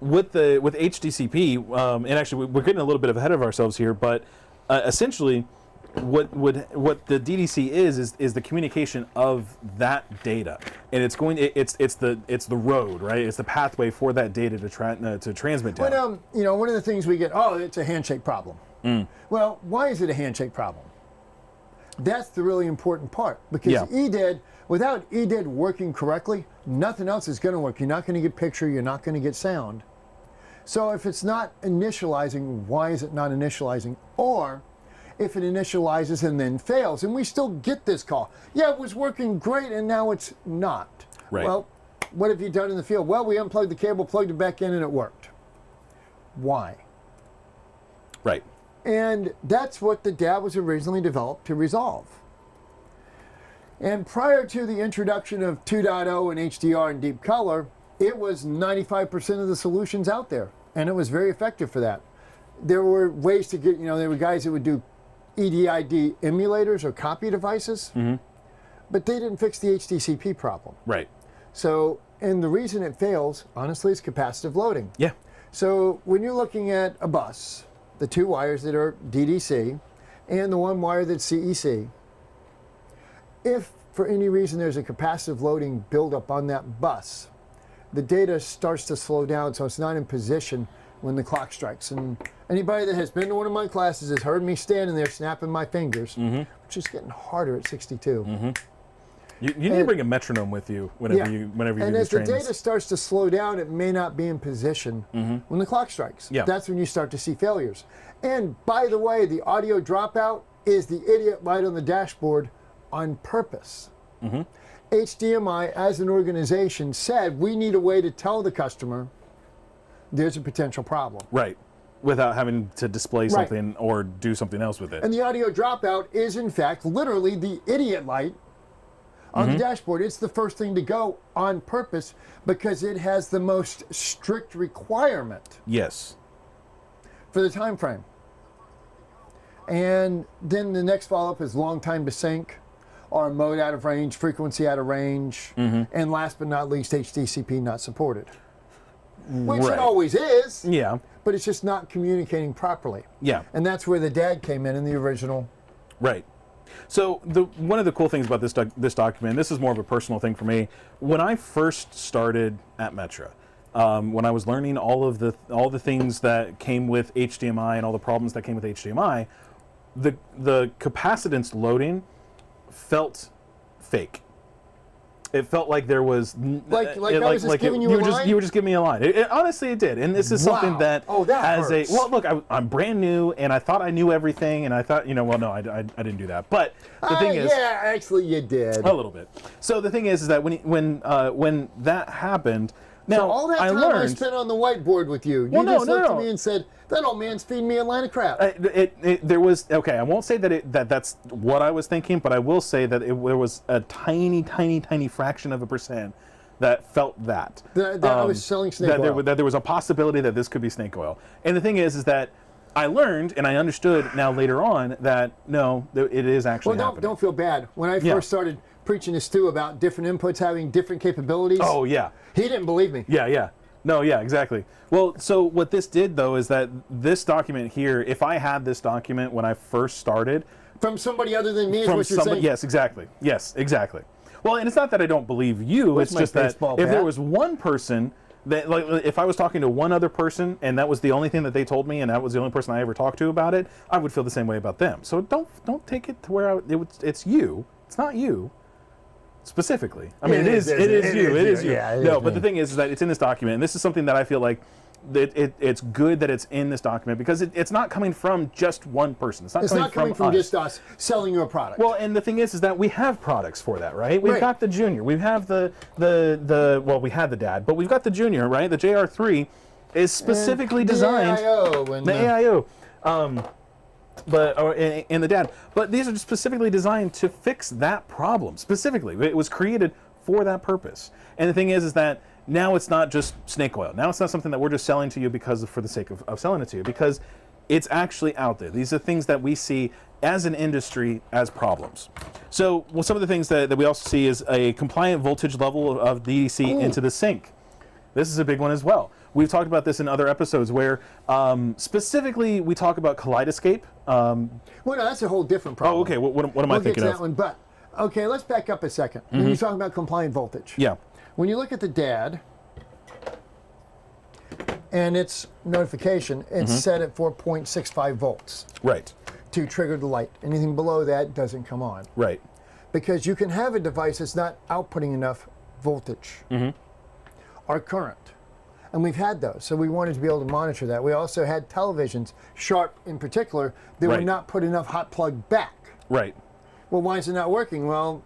[SPEAKER 2] with HDCP, and actually we're getting a little bit ahead of ourselves here, but essentially what the DDC is the communication of that data, and it's the road, right? It's the pathway for that data to transmit down.
[SPEAKER 1] But one of the things we get, it's a handshake problem. Well, why is it a handshake problem? That's the really important part, because EDID, without EDID working correctly, nothing else is going to work. You're not going to get picture, you're not going to get sound. So if it's not initializing, why is it not initializing? Or if it initializes and then fails, and we still get this call. Yeah, it was working great and now it's not.
[SPEAKER 2] Right.
[SPEAKER 1] Well, what have you done in the field? Well, we unplugged the cable, plugged it back in, and it worked. Why?
[SPEAKER 2] Right.
[SPEAKER 1] And that's what the DAD was originally developed to resolve. And prior to the introduction of 2.0 and HDR and deep color, it was 95% of the solutions out there. And it was very effective for that. There were ways to get, there were guys that would do EDID emulators or copy devices, but they didn't fix the HDCP problem.
[SPEAKER 2] Right.
[SPEAKER 1] So, and the reason it fails, honestly, is capacitive loading.
[SPEAKER 2] Yeah.
[SPEAKER 1] So when you're looking at a bus, the 2 wires that are DDC and the 1 wire that's CEC, if for any reason there's a capacitive loading buildup on that bus, the data starts to slow down, so it's not in position when the clock strikes. And anybody that has been to one of my classes has heard me standing there snapping my fingers, which is getting harder at 62.
[SPEAKER 2] You need to bring a metronome with you whenever you do these trainings.
[SPEAKER 1] And as the data starts to slow down, it may not be in position when the clock strikes.
[SPEAKER 2] Yeah.
[SPEAKER 1] That's when you start to see failures. And by the way, the audio dropout is the idiot light on the dashboard on purpose. HDMI, as an organization, said we need a way to tell the customer there's a potential problem.
[SPEAKER 2] Right. without having to display something or do something else with it.
[SPEAKER 1] And the audio dropout is, in fact, literally the idiot light on the dashboard. It's the first thing to go on purpose because it has the most strict requirement.
[SPEAKER 2] Yes.
[SPEAKER 1] For the time frame. And then the next follow-up is long time to sync, or mode out of range, frequency out of range, and last but not least, HDCP not supported. Which it always is.
[SPEAKER 2] Yeah.
[SPEAKER 1] But it's just not communicating properly.
[SPEAKER 2] Yeah.
[SPEAKER 1] And that's where the DAD came in the original.
[SPEAKER 2] Right. So one of the cool things about this document, this is more of a personal thing for me. When I first started at Metra, when I was learning all the things that came with HDMI and all the problems that came with HDMI, the capacitance loading felt fake. It felt like there was
[SPEAKER 1] like I was just giving you a line?
[SPEAKER 2] You were just giving me a line. Honestly, it did, and this is something that
[SPEAKER 1] that hurts.
[SPEAKER 2] Look, I'm brand new, and I thought I knew everything, and I thought, well, no, I didn't do that. But the thing is,
[SPEAKER 1] yeah, actually, you did
[SPEAKER 2] a little bit. So the thing is that when that happened, now
[SPEAKER 1] so all that time I spent on the whiteboard with you, you just looked at me and said, "That old man's feeding me a line of crap."
[SPEAKER 2] There was I won't say that that's what I was thinking, but I will say that there was a tiny fraction of a percent that felt that
[SPEAKER 1] I was selling snake oil.
[SPEAKER 2] That there was a possibility that this could be snake oil. And the thing is that I learned and I understood now later on that no, it is actually happening.
[SPEAKER 1] Don't feel bad. When I first started preaching to Stu about different inputs having different capabilities.
[SPEAKER 2] Oh yeah.
[SPEAKER 1] He didn't believe me.
[SPEAKER 2] Yeah. No, yeah, exactly. Well, so what this did, though, is that this document here, if I had this document when I first started...
[SPEAKER 1] From somebody other than me is what you're saying?
[SPEAKER 2] Yes, exactly. Well, and it's not that I don't believe you, it's just that if there was one person, that like if I was talking to one other person and that was the only thing that they told me and that was the only person I ever talked to about it, I would feel the same way about them. So don't take it to where it's you. It's not you. Specifically, I mean, it is you.
[SPEAKER 1] Yeah,
[SPEAKER 2] no, but the thing is that it's in this document, and this is something that I feel like it's good that it's in this document because it's not coming from just one person. It's not coming from
[SPEAKER 1] just us selling you a product.
[SPEAKER 2] Well, and the thing is that we have products for that, right? We've got the Junior, we have the we had the Dad, but we've got the Junior, right? The JR3 is specifically designed.
[SPEAKER 1] The
[SPEAKER 2] AIO. And the Dad, but these are specifically designed to fix that problem. Specifically, it was created for that purpose. And the thing is that now it's not just snake oil. Now it's not something that we're just selling to you for the sake of selling it to you, because it's actually out there. These are things that we see as an industry as problems. So, some of the things that we also see is a compliant voltage level of DDC into the sink. This is a big one as well. We've talked about this in other episodes where specifically we talk about kaleidoscape.
[SPEAKER 1] Well, no, that's a whole different problem.
[SPEAKER 2] Oh, okay. What am I thinking
[SPEAKER 1] get to
[SPEAKER 2] of?
[SPEAKER 1] that one, but okay, let's back up a second. When you're talking about compliant voltage.
[SPEAKER 2] Yeah.
[SPEAKER 1] When you look at the DAD and its notification, it's set at 4.65 volts.
[SPEAKER 2] Right.
[SPEAKER 1] To trigger the light. Anything below that doesn't come on.
[SPEAKER 2] Right.
[SPEAKER 1] Because you can have a device that's not outputting enough voltage or current. And we've had those, so we wanted to be able to monitor that. We also had televisions, Sharp in particular, that would not put enough hot plug back.
[SPEAKER 2] Right.
[SPEAKER 1] Well, why is it not working? Well,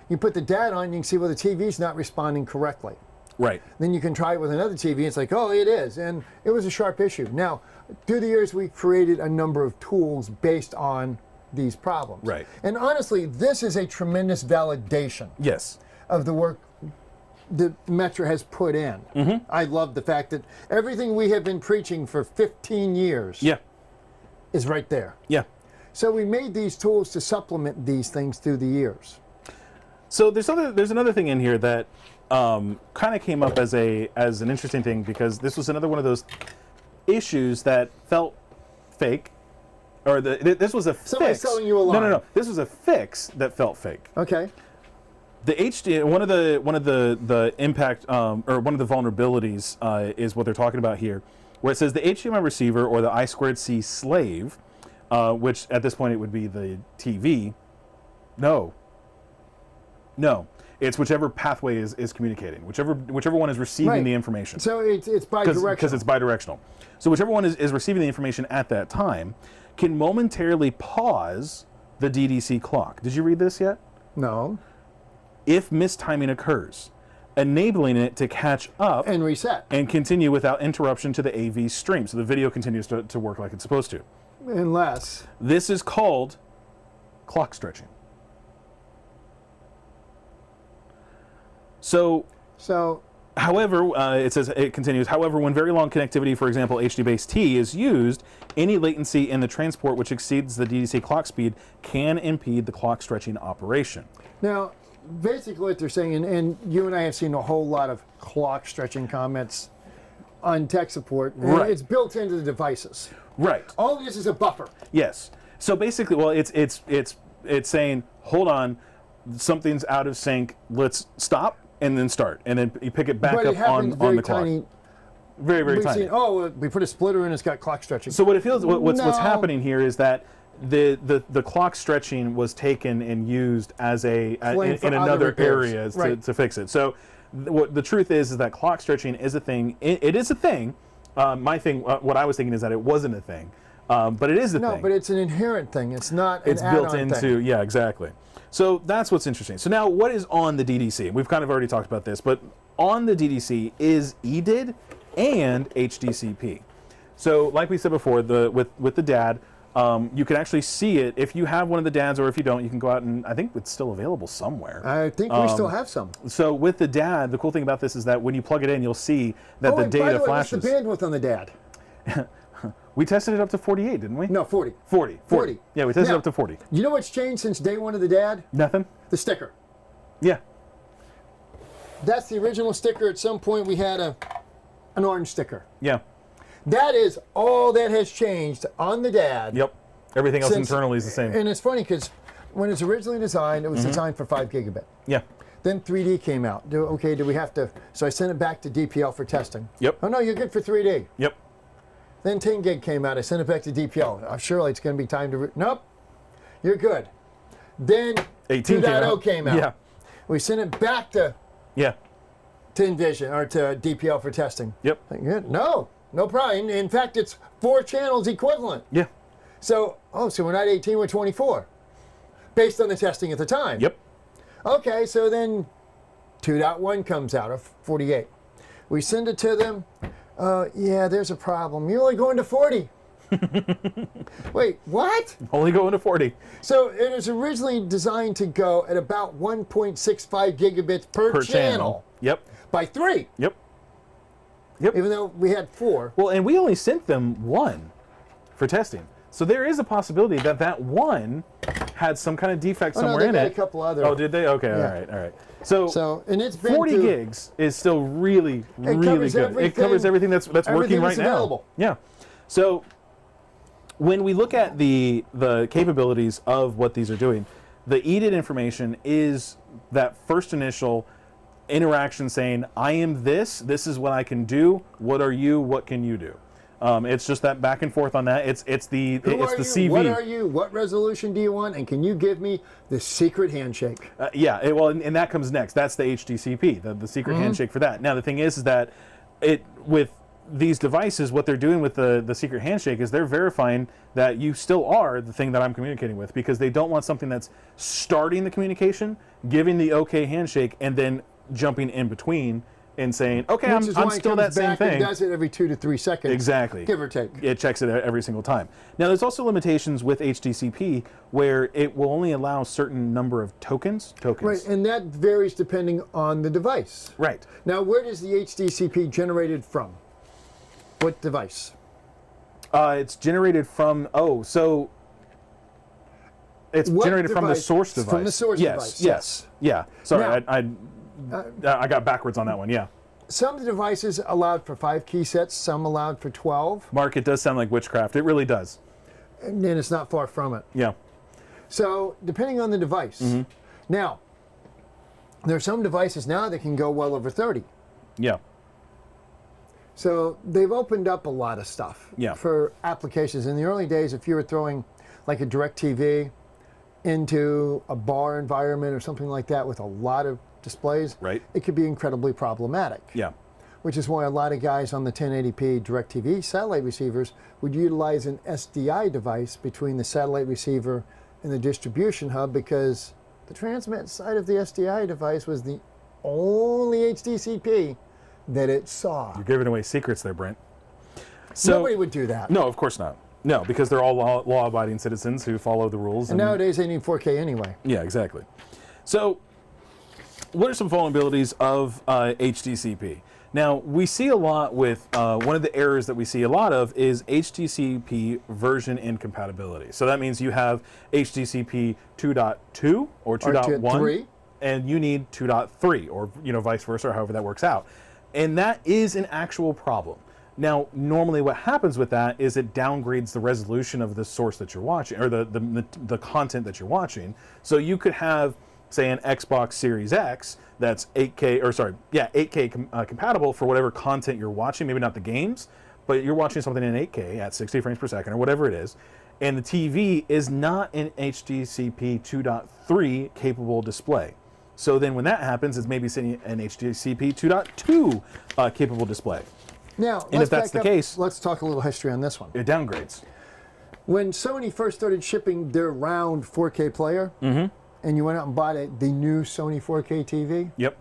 [SPEAKER 1] you put the DAD on, you can see, well, the TV's not responding correctly.
[SPEAKER 2] Right.
[SPEAKER 1] Then you can try it with another TV, it's like, oh, it is. And it was a Sharp issue. Now, through the years, we've created a number of tools based on these problems.
[SPEAKER 2] Right.
[SPEAKER 1] And honestly, this is a tremendous validation of the work that Metra has put in. I love the fact that everything we have been preaching for 15 years is right there.
[SPEAKER 2] Yeah.
[SPEAKER 1] So we made these tools to supplement these things through the years.
[SPEAKER 2] So there's another thing in here that kind of came up as an interesting thing, because this was another one of those issues that felt fake, or this was a
[SPEAKER 1] Somebody's
[SPEAKER 2] fix.
[SPEAKER 1] selling you a line.
[SPEAKER 2] No. This was a fix that felt fake.
[SPEAKER 1] Okay.
[SPEAKER 2] The HD, one of the impact or one of the vulnerabilities is what they're talking about here, where it says the HDMI receiver or the I2C slave, which at this point it would be the TV. No, it's whichever pathway is communicating, whichever one is receiving the information.
[SPEAKER 1] So it's bidirectional.
[SPEAKER 2] Because it's bidirectional. So whichever one is receiving the information at that time can momentarily pause the DDC clock. Did you read this yet?
[SPEAKER 1] No.
[SPEAKER 2] If mistiming occurs. enabling it to catch up
[SPEAKER 1] And reset.
[SPEAKER 2] and continue without interruption to the AV stream. So the video continues to work like it's supposed to.
[SPEAKER 1] Unless.
[SPEAKER 2] This is called clock stretching. So, however, it continues, however, when very long connectivity, for example, HD-base-T, is used, any latency in the transport which exceeds the DDC clock speed can impede the clock stretching operation.
[SPEAKER 1] Now, basically what they're saying, and you and I have seen a whole lot of clock stretching comments on tech support.
[SPEAKER 2] Right.
[SPEAKER 1] It's built into the devices.
[SPEAKER 2] Right.
[SPEAKER 1] All this is a buffer.
[SPEAKER 2] Yes. So basically, well, it's saying, hold on, something's out of sync, let's stop, and then start, and then you pick it back up on the clock. Very, very tiny.
[SPEAKER 1] We put a splitter in, it's got clock stretching.
[SPEAKER 2] So what it feels, what's happening here is that the clock stretching was taken and used as in another area to fix it. So the truth is that clock stretching is a thing. It is a thing. What I was thinking is that it wasn't a thing, but it is a thing.
[SPEAKER 1] No, but it's an inherent thing. It's not an add-on
[SPEAKER 2] built into
[SPEAKER 1] thing.
[SPEAKER 2] Yeah, exactly. So that's what's interesting. So now, what is on the DDC? We've kind of already talked about this, but on the DDC is EDID and HDCP. So, like we said before, with the DAD, you can actually see it if you have one of the DADs, or if you don't, you can go out and I think it's still available somewhere.
[SPEAKER 1] I think we still have some.
[SPEAKER 2] So with the DAD, the cool thing about this is that when you plug it in, you'll see that the data flashes.
[SPEAKER 1] What's the bandwidth on the DAD?
[SPEAKER 2] We tested it up to 48, didn't we?
[SPEAKER 1] No, 40.
[SPEAKER 2] 40. Yeah, we tested it up to 40.
[SPEAKER 1] You know what's changed since day one of the DAD?
[SPEAKER 2] Nothing.
[SPEAKER 1] The sticker.
[SPEAKER 2] Yeah.
[SPEAKER 1] That's the original sticker. At some point, we had an orange sticker.
[SPEAKER 2] Yeah.
[SPEAKER 1] That is all that has changed on the DAD.
[SPEAKER 2] Yep. Everything else internally is the same.
[SPEAKER 1] And it's funny because when it's originally designed, it was designed for 5 gigabit.
[SPEAKER 2] Yeah.
[SPEAKER 1] Then 3D came out. Okay, do we have to? So I sent it back to DPL for testing.
[SPEAKER 2] Yep.
[SPEAKER 1] Oh, no, you're good for 3D.
[SPEAKER 2] Yep.
[SPEAKER 1] Then 10 gig came out. I sent it back to DPL. Oh, surely it's going to be time to... Nope. You're good. Then 2.0 came out.
[SPEAKER 2] Yeah.
[SPEAKER 1] We sent it back to Envision or to DPL for testing.
[SPEAKER 2] Yep.
[SPEAKER 1] Good. No problem. In fact, it's 4 channels equivalent.
[SPEAKER 2] Yeah.
[SPEAKER 1] So we're not 18, we're 24. Based on the testing at the time.
[SPEAKER 2] Yep.
[SPEAKER 1] Okay, so then 2.1 comes out of 48. We send it to them. Yeah, there's a problem. You're only going to 40. Wait, what?
[SPEAKER 2] Only going to 40.
[SPEAKER 1] So it was originally designed to go at about 1.65 gigabits per channel.
[SPEAKER 2] Yep.
[SPEAKER 1] By 3.
[SPEAKER 2] Yep.
[SPEAKER 1] Even though we had 4.
[SPEAKER 2] Well, and we only sent them 1 for testing. So there is a possibility that 1 had some kind of defect somewhere in it.
[SPEAKER 1] A couple other.
[SPEAKER 2] Oh, did they? Okay,
[SPEAKER 1] Yeah.
[SPEAKER 2] all right. So
[SPEAKER 1] and it's been
[SPEAKER 2] 40 gigs is still really good. It covers everything that's working right now.
[SPEAKER 1] Available.
[SPEAKER 2] Yeah. So when we look at the capabilities of what these are doing, the EDID information is that first initial interaction saying, I am this is what I can do, what are you, what can you do? It's just that back and forth on that. It's the CV.
[SPEAKER 1] What are you? What resolution do you want? And can you give me the secret handshake?
[SPEAKER 2] And that comes next. That's the HDCP, the secret handshake for that. Now the thing is that with these devices, what they're doing with the secret handshake is they're verifying that you still are the thing that I'm communicating with, because they don't want something that's starting the communication, giving the okay handshake, and then jumping in between and saying, okay, I'm still that same thing.
[SPEAKER 1] It does it every 2 to 3 seconds.
[SPEAKER 2] Exactly.
[SPEAKER 1] Give or take.
[SPEAKER 2] It checks it every single time. Now, there's also limitations with HDCP where it will only allow a certain number of tokens.
[SPEAKER 1] Right, and that varies depending on the device.
[SPEAKER 2] Right.
[SPEAKER 1] Now, where does the HDCP generated from? What device?
[SPEAKER 2] It's generated from, it's generated from the source device.
[SPEAKER 1] From the source device.
[SPEAKER 2] Yes. Yeah. Sorry,
[SPEAKER 1] now,
[SPEAKER 2] I got backwards on that one, yeah.
[SPEAKER 1] Some of the devices allowed for 5 key sets, some allowed for 12.
[SPEAKER 2] Mark, it does sound like witchcraft. It really does.
[SPEAKER 1] And it's not far from it.
[SPEAKER 2] Yeah.
[SPEAKER 1] So, depending on the device. Now, there are some devices now that can go well over 30.
[SPEAKER 2] Yeah.
[SPEAKER 1] So, they've opened up a lot of stuff for applications. In the early days, if you were throwing like a DirecTV into a bar environment or something like that with a lot of displays, it could be incredibly problematic.
[SPEAKER 2] Yeah.
[SPEAKER 1] Which is why a lot of guys on the 1080p DirecTV satellite receivers would utilize an SDI device between the satellite receiver and the distribution hub, because the transmit side of the SDI device was the only HDCP that it saw.
[SPEAKER 2] You're giving away secrets there, Brent. So,
[SPEAKER 1] Nobody would do that.
[SPEAKER 2] No, of course not. No, because they're all law-abiding citizens who follow the rules.
[SPEAKER 1] And nowadays they need 4K anyway.
[SPEAKER 2] Yeah, exactly. So, what are some vulnerabilities of HDCP? Now, we see a lot with, one of the errors that we see a lot of is HDCP version incompatibility. So that means you have HDCP 2.2 or 2.1, and you need 2.3, or vice versa, or however that works out. And that is an actual problem. Now, normally what happens with that is it downgrades the resolution of the source that you're watching, or the content that you're watching. So you could have, say, an Xbox Series X that's 8K compatible for whatever content you're watching, maybe not the games, but you're watching something in 8K at 60 frames per second or whatever it is, and the TV is not an HDCP 2.3 capable display. So then when that happens, it's maybe sitting an HDCP 2.2 capable display.
[SPEAKER 1] Now,
[SPEAKER 2] and if that's the case,
[SPEAKER 1] let's talk a little history on this one.
[SPEAKER 2] It downgrades.
[SPEAKER 1] When Sony first started shipping their round 4K player, and you went out and bought the new Sony 4K TV.
[SPEAKER 2] Yep.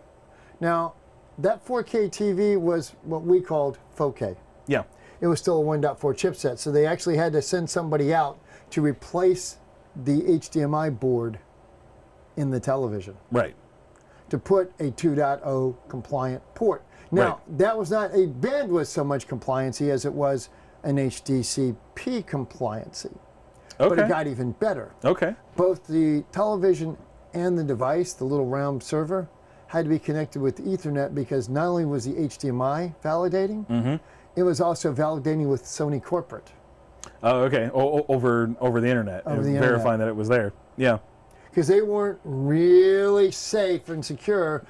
[SPEAKER 1] Now, that 4K TV was what we called 4K.
[SPEAKER 2] Yeah.
[SPEAKER 1] It was still a 1.4 chipset, so they actually had to send somebody out to replace the HDMI board in the television.
[SPEAKER 2] Right.
[SPEAKER 1] To put a 2.0 compliant port. Now, that was not a bandwidth so much compliancy as it was an HDCP compliancy.
[SPEAKER 2] Okay.
[SPEAKER 1] But it got even better.
[SPEAKER 2] Okay.
[SPEAKER 1] Both the television and the device, the little round server, had to be connected with Ethernet because not only was the HDMI validating, it was also validating with Sony corporate.
[SPEAKER 2] Oh, okay. Over the internet.
[SPEAKER 1] Over the
[SPEAKER 2] verifying
[SPEAKER 1] internet.
[SPEAKER 2] that it was there. Yeah.
[SPEAKER 1] Because they weren't really safe and secure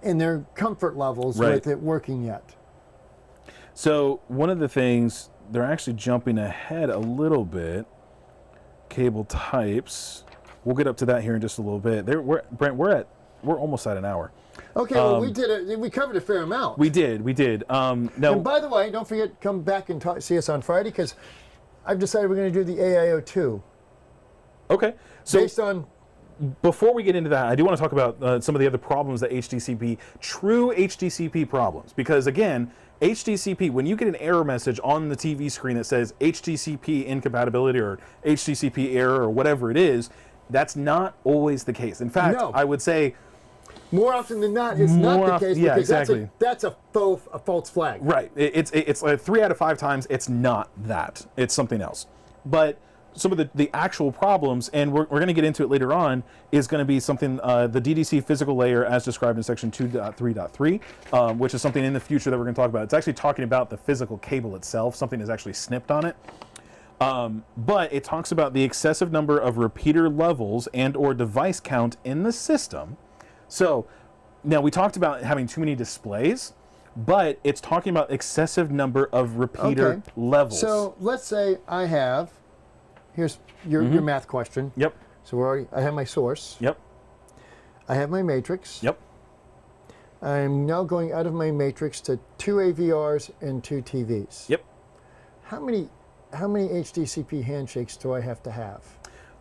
[SPEAKER 1] in their comfort levels with it working yet.
[SPEAKER 2] So one of the things, they're actually jumping ahead a little bit. Cable types. We'll get up to that here in just a little bit. Brent, we're almost at an hour.
[SPEAKER 1] Okay, well, we covered a fair amount.
[SPEAKER 2] We did. No.
[SPEAKER 1] And by the way, don't forget, come back and see us on Friday, because I've decided we're going to do the AIO2.
[SPEAKER 2] Okay. So
[SPEAKER 1] based on...
[SPEAKER 2] Before we get into that, I do want to talk about some of the other problems that true HDCP problems. Because again, HDCP, when you get an error message on the TV screen that says HDCP incompatibility or HDCP error or whatever it is, that's not always the case. In fact, I would say
[SPEAKER 1] more often than not, it's not the case.
[SPEAKER 2] Yeah,
[SPEAKER 1] because
[SPEAKER 2] exactly.
[SPEAKER 1] That's a false flag.
[SPEAKER 2] Right. It's like 3 out of 5 times it's not that. It's something else. But some of the actual problems, and we're going to get into it later on, is going to be something, the DDC physical layer as described in section 2.3.3, which is something in the future that we're going to talk about. It's actually talking about the physical cable itself. Something is actually snipped on it. But it talks about the excessive number of repeater levels and or device count in the system. So now we talked about having too many displays, but it's talking about excessive number of repeater levels.
[SPEAKER 1] So let's say I have... Here's your math question.
[SPEAKER 2] Yep.
[SPEAKER 1] So I have my source.
[SPEAKER 2] Yep.
[SPEAKER 1] I have my matrix.
[SPEAKER 2] Yep.
[SPEAKER 1] I'm now going out of my matrix to 2 AVRs and 2 TVs.
[SPEAKER 2] Yep.
[SPEAKER 1] How many HDCP handshakes do I have to have?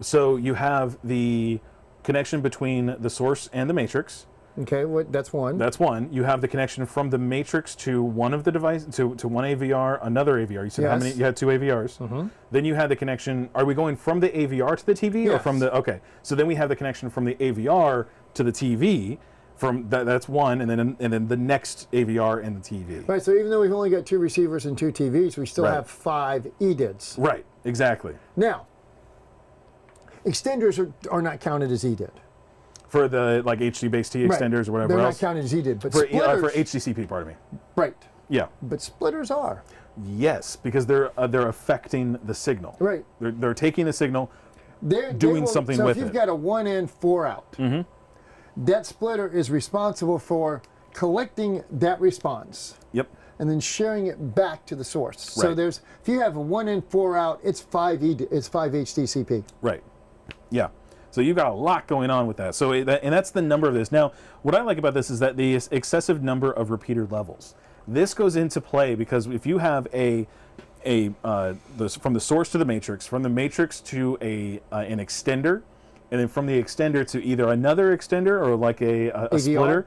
[SPEAKER 2] So you have the connection between the source and the matrix.
[SPEAKER 1] Okay, that's one.
[SPEAKER 2] That's one. You have the connection from the matrix to one of the devices, to one AVR, another AVR. You said how many? You had 2 AVRs. Then you had the connection. Are we going from the AVR to the TV, or from the? Okay. So then we have the connection from the AVR to the TV. From that's one, and then the next AVR and the TV.
[SPEAKER 1] Right. So even though we've only got 2 receivers and 2 TVs, we still have 5 EDIDs.
[SPEAKER 2] Right. Exactly.
[SPEAKER 1] Now, extenders are not counted as EDID.
[SPEAKER 2] For the HD-based T extenders or whatever
[SPEAKER 1] They're
[SPEAKER 2] else?
[SPEAKER 1] They're not counted as EDID, but
[SPEAKER 2] for
[SPEAKER 1] splitters...
[SPEAKER 2] For HDCP, pardon me.
[SPEAKER 1] Right.
[SPEAKER 2] Yeah.
[SPEAKER 1] But splitters are.
[SPEAKER 2] Yes, because they're affecting the signal.
[SPEAKER 1] Right.
[SPEAKER 2] They're taking the signal, doing something with it.
[SPEAKER 1] So if you've got a 1 in, 4 out, that splitter is responsible for collecting that response.
[SPEAKER 2] Yep.
[SPEAKER 1] And then sharing it back to the source. Right. So if you have a 1 in, 4 out, it's 5 HDCP.
[SPEAKER 2] Right. Yeah. So you've got a lot going on with that. So and that's the number of this. Now, what I like about this is that the excessive number of repeater levels. This goes into play because if you have from the source to the matrix, from the matrix to an extender, and then from the extender to either another extender or like a splitter,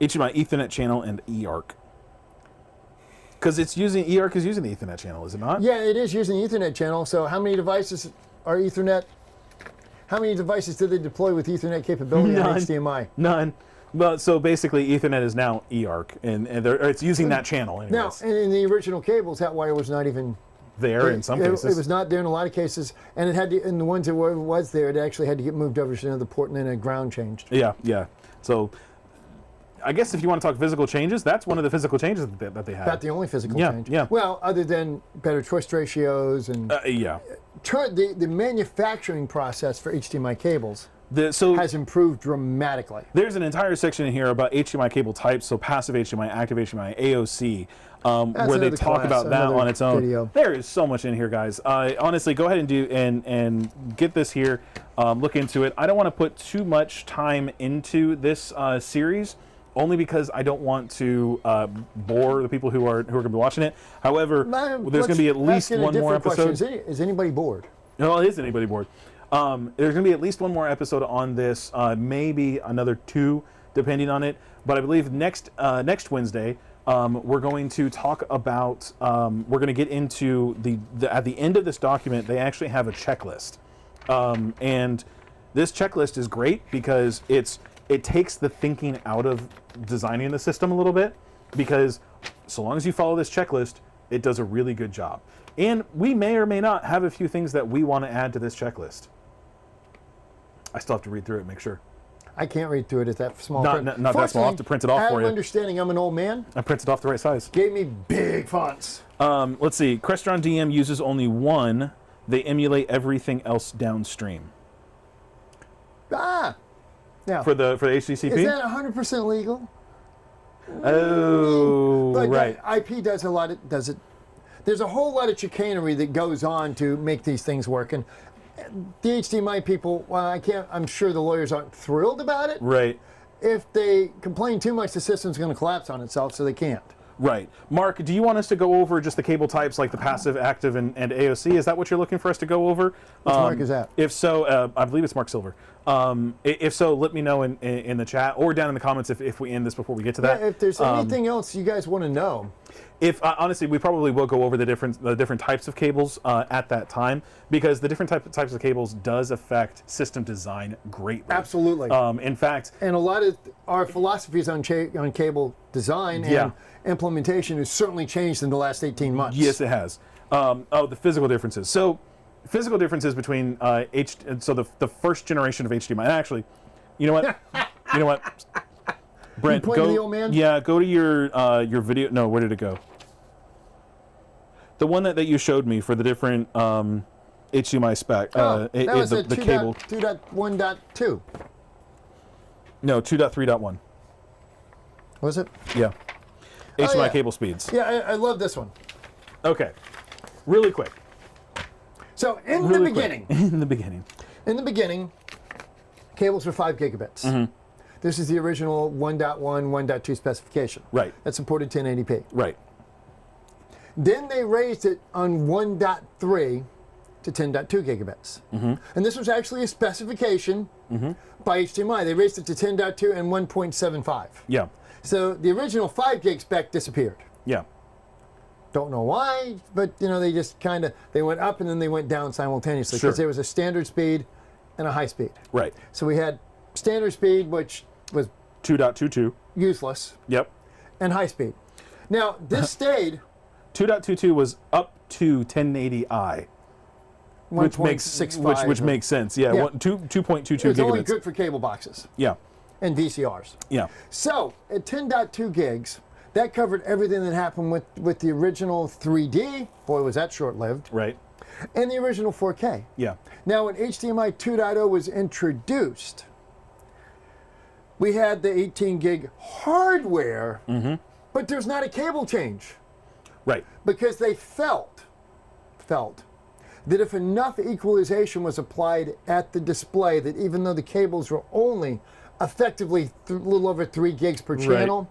[SPEAKER 2] HDMI Ethernet channel and eARC. Because eARC is using the Ethernet channel, is it not?
[SPEAKER 1] Yeah, it is using the Ethernet channel. So how many devices are Ethernet? How many devices did they deploy with Ethernet capability on HDMI?
[SPEAKER 2] None. Well, so basically Ethernet is now eARC, and it's using that channel anyways.
[SPEAKER 1] Now, in the original cables, that wire was not even
[SPEAKER 2] there in some cases.
[SPEAKER 1] It was not there in a lot of cases, and it had to, in the ones that was there, it actually had to get moved over to another port and then a ground changed.
[SPEAKER 2] Yeah, yeah. So I guess if you want to talk physical changes, that's one of the physical changes that they had.
[SPEAKER 1] Not the only physical change.
[SPEAKER 2] Yeah.
[SPEAKER 1] Well, other than better twist ratios and the manufacturing process for HDMI cables has improved dramatically.
[SPEAKER 2] There's an entire section in here about HDMI cable types, so passive HDMI, active HDMI, AOC, where they talk about that on its own. Video. There is so much in here, guys. Honestly, go ahead and get this here. Look into it. I don't want to put too much time into this series, only because I don't want to bore the people who are going to be watching it. However, there's going to be at least one more episode.
[SPEAKER 1] Is anybody bored?
[SPEAKER 2] No, is anybody bored? There's going to be at least one more episode on this, maybe another 2, depending on it. But I believe next Wednesday, we're going to talk about. We're going to get into at the end of this document, they actually have a checklist, and this checklist is great because it takes the thinking out of designing the system a little bit, because so long as you follow this checklist, it does a really good job. And we may or may not have a few things that we want to add to this checklist. I still have to read through it and make sure.
[SPEAKER 1] I can't read through it at that small
[SPEAKER 2] print. Not that small. I'll have to print it off for you.
[SPEAKER 1] Understanding I'm an old man.
[SPEAKER 2] I printed off the right size.
[SPEAKER 1] Gave me big fonts.
[SPEAKER 2] Let's see. Crestron DM uses only one. They emulate everything else downstream.
[SPEAKER 1] Now,
[SPEAKER 2] for the HDCP?
[SPEAKER 1] Is that 100% legal?
[SPEAKER 2] Oh,
[SPEAKER 1] but
[SPEAKER 2] right.
[SPEAKER 1] IP does a lot. There's a whole lot of chicanery that goes on to make these things work, and the HDMI people, well, I'm sure the lawyers aren't thrilled about it.
[SPEAKER 2] Right.
[SPEAKER 1] If they complain too much, the system's going to collapse on itself, so they can't.
[SPEAKER 2] Right. Mark, do you want us to go over just the cable types like the passive, active, and AOC? Is that what you're looking for us to go over?
[SPEAKER 1] Which Mark is that?
[SPEAKER 2] If so, I believe it's Mark Silver. If so, let me know in the chat or down in the comments if we end this before we get to that.
[SPEAKER 1] Yeah, if there's anything else you guys want to know.
[SPEAKER 2] If honestly, we probably will go over the different types of cables at that time, because the different types of cables does affect system design greatly.
[SPEAKER 1] Absolutely.
[SPEAKER 2] In fact,
[SPEAKER 1] and a lot of our philosophies on cable design and implementation has certainly changed in the last 18 months.
[SPEAKER 2] Yes, it has. The physical differences. So, physical differences between the first generation of HDMI. Actually, you know what? You know what? Brent,
[SPEAKER 1] go to the old man?
[SPEAKER 2] Yeah, go to your video. No, where did it go? The one that you showed me for the different HDMI spec.
[SPEAKER 1] That was
[SPEAKER 2] the cable.
[SPEAKER 1] 2.1.2.
[SPEAKER 2] No, 2.3.1.
[SPEAKER 1] Was it?
[SPEAKER 2] Yeah. HDMI cable speeds.
[SPEAKER 1] Yeah, I love this one.
[SPEAKER 2] Okay. Really quick.
[SPEAKER 1] So in the beginning, cables were 5 gigabits.
[SPEAKER 2] Mm-hmm.
[SPEAKER 1] This is the original 1.1, 1.2 specification.
[SPEAKER 2] Right.
[SPEAKER 1] That supported 1080p.
[SPEAKER 2] Right.
[SPEAKER 1] Then they raised it on 1.3 to 10.2 gigabits.
[SPEAKER 2] Mm-hmm.
[SPEAKER 1] And this was actually a specification by HDMI. They raised it to 10.2 and 1.75.
[SPEAKER 2] Yeah.
[SPEAKER 1] So the original 5 gig spec disappeared.
[SPEAKER 2] Yeah.
[SPEAKER 1] Don't know why, but they just they went up and then they went down simultaneously, because there was a standard speed and a high speed.
[SPEAKER 2] Right.
[SPEAKER 1] So we had standard speed, which was
[SPEAKER 2] 2.22.
[SPEAKER 1] useless.
[SPEAKER 2] Yep.
[SPEAKER 1] And high speed. Now, this stayed.
[SPEAKER 2] 2.22 was up to 1080i. Which makes sense. Yeah. 2.22
[SPEAKER 1] It's
[SPEAKER 2] gigabits.
[SPEAKER 1] only good for cable boxes.
[SPEAKER 2] Yeah.
[SPEAKER 1] And VCRs.
[SPEAKER 2] Yeah.
[SPEAKER 1] So at 10.2 gigs, that covered everything that happened with the original 3D. Boy, was that short-lived.
[SPEAKER 2] Right.
[SPEAKER 1] And the original 4K.
[SPEAKER 2] Yeah.
[SPEAKER 1] Now, when HDMI 2.0 was introduced, we had the 18 gig hardware, but there's not a cable change.
[SPEAKER 2] Right.
[SPEAKER 1] Because they felt that if enough equalization was applied at the display, that even though the cables were only effectively a little over 3 gigs per channel,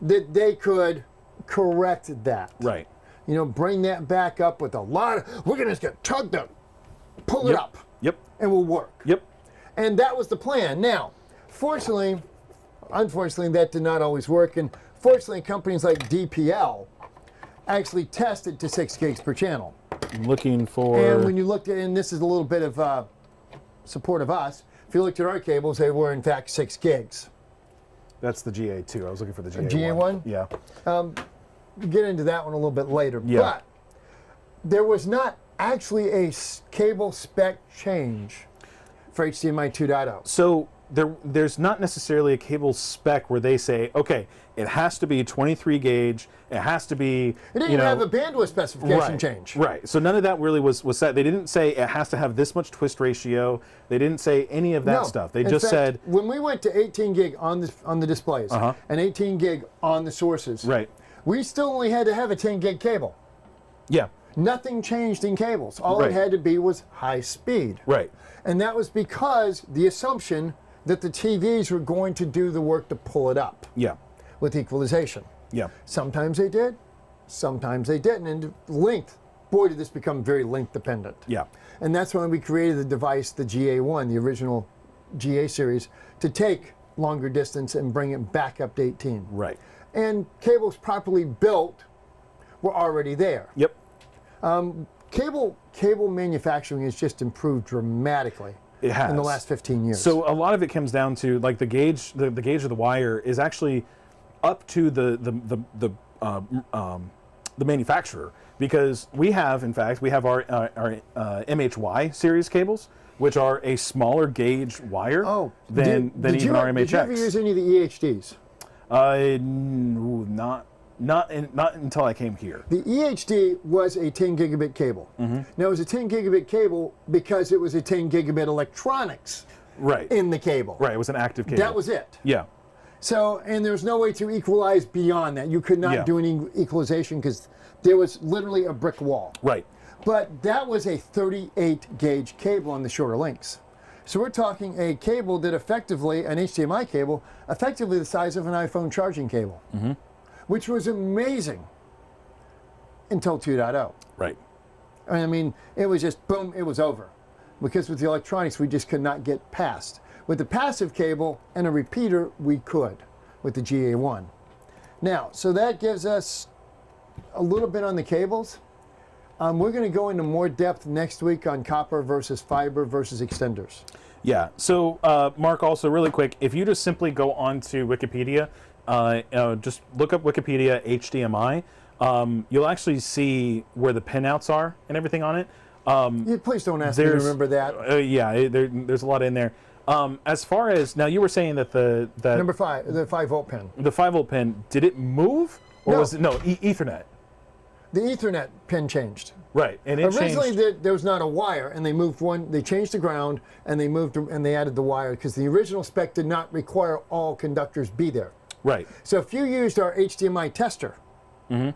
[SPEAKER 1] that they could correct that.
[SPEAKER 2] Right.
[SPEAKER 1] Bring that back up with a lot of, we're going to just tug them, pull it up.
[SPEAKER 2] Yep.
[SPEAKER 1] And we'll work.
[SPEAKER 2] Yep.
[SPEAKER 1] And that was the plan. Now, fortunately, unfortunately, that did not always work. And fortunately, companies like DPL actually tested to 6 gigs per channel.
[SPEAKER 2] I'm looking for...
[SPEAKER 1] And when you looked at, and this is a little bit of support of us, if you looked at our cables, they were in fact 6 gigs.
[SPEAKER 2] That's the GA2. I was looking for the GA1.
[SPEAKER 1] GA1?
[SPEAKER 2] Yeah.
[SPEAKER 1] Get into that one a little bit later.
[SPEAKER 2] Yeah.
[SPEAKER 1] But there was not actually a cable spec change for HDMI 2.0.
[SPEAKER 2] So there's not necessarily a cable spec where they say, okay, it has to be 23 gauge, it has to be...
[SPEAKER 1] It didn't even have a bandwidth specification change.
[SPEAKER 2] Right, so none of that really was set. They didn't say it has to have this much twist ratio. They didn't say any of that stuff. They just said...
[SPEAKER 1] When we went to 18 gig on the displays and 18 gig on the sources,
[SPEAKER 2] right,
[SPEAKER 1] we still only had to have a 10 gig cable.
[SPEAKER 2] Yeah.
[SPEAKER 1] Nothing changed in cables. All it had to be was high speed.
[SPEAKER 2] Right.
[SPEAKER 1] And that was because the assumption that the TVs were going to do the work to pull it up.
[SPEAKER 2] Yeah.
[SPEAKER 1] With equalization.
[SPEAKER 2] Yeah.
[SPEAKER 1] Sometimes they did, sometimes they didn't. And length, boy, did this become very length dependent.
[SPEAKER 2] Yeah.
[SPEAKER 1] And that's when we created the device, the GA1, the original GA series, to take longer distance and bring it back up to 18.
[SPEAKER 2] Right.
[SPEAKER 1] And cables properly built were already there.
[SPEAKER 2] Yep.
[SPEAKER 1] Cable manufacturing has just improved dramatically.
[SPEAKER 2] It has.
[SPEAKER 1] In the last 15 years.
[SPEAKER 2] So a lot of it comes down to like the gauge of the wire is actually up to the manufacturer, because we have our MHY series cables, which are a smaller gauge wire than even our MHX.
[SPEAKER 1] Did you ever use any of the EHDs?
[SPEAKER 2] Not until I came here.
[SPEAKER 1] The EHD was a 10 gigabit cable.
[SPEAKER 2] Mm-hmm.
[SPEAKER 1] Now it was a 10 gigabit cable because it was a 10 gigabit electronics in the cable.
[SPEAKER 2] Right, it was an active cable.
[SPEAKER 1] That was it.
[SPEAKER 2] Yeah.
[SPEAKER 1] So, and there's no way to equalize beyond that. You could not do any equalization because there was literally a brick wall.
[SPEAKER 2] Right.
[SPEAKER 1] But that was a 38 gauge cable on the shorter links. So we're talking a cable that effectively, an HDMI cable, effectively the size of an iPhone charging cable. Mm-hmm. Which was amazing until 2.0.
[SPEAKER 2] Right.
[SPEAKER 1] I mean, it was just boom, it was over. Because with the electronics, we just could not get past. With the passive cable and a repeater, we could with the GA1. Now, so that gives us a little bit on the cables. We're going to go into more depth next week on copper versus fiber versus extenders.
[SPEAKER 2] Yeah. So, Mark, also really quick, if you just simply go onto Wikipedia, just look up Wikipedia HDMI. You'll actually see where the pinouts are and everything on it.
[SPEAKER 1] Please don't ask me to remember that.
[SPEAKER 2] There's a lot in there. As far as now, you were saying that
[SPEAKER 1] number 5, the 5-volt pin.
[SPEAKER 2] The 5-volt pin, did it move, or was it Ethernet?
[SPEAKER 1] The Ethernet pin changed.
[SPEAKER 2] Right, and it
[SPEAKER 1] originally
[SPEAKER 2] changed.
[SPEAKER 1] There was not a wire, and they moved one. They changed the ground, and they moved and they added the wire because the original spec did not require all conductors be there.
[SPEAKER 2] Right.
[SPEAKER 1] So if you used our HDMI tester, one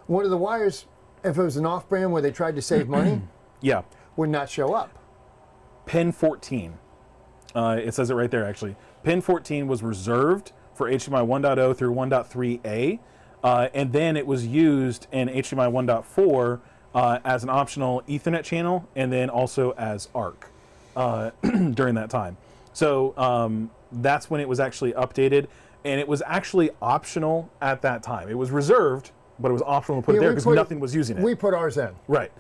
[SPEAKER 1] of the wires, if it was an off-brand where they tried to save money, would not show up.
[SPEAKER 2] Pin 14. It says it right there, actually. Pin 14 was reserved for HDMI 1.0 through 1.3a, and then it was used in HDMI 1.4 as an optional Ethernet channel, and then also as ARC during that time. So that's when it was actually updated, and it was actually optional at that time. It was reserved, but it was optional to put it there because nothing was using it.
[SPEAKER 1] We put ours in.
[SPEAKER 2] Right.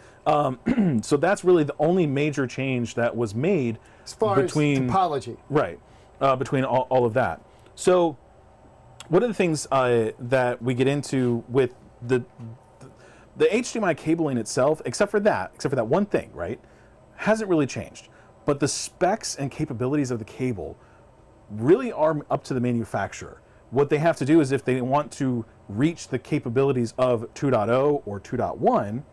[SPEAKER 2] So that's really the only major change that was made
[SPEAKER 1] as far between as topology.
[SPEAKER 2] Right. Between all of that. So one of the things that we get into with the HDMI cabling itself, except for that one thing, right, hasn't really changed. But the specs and capabilities of the cable really are up to the manufacturer. What they have to do is if they want to reach the capabilities of 2.0 or 2.1,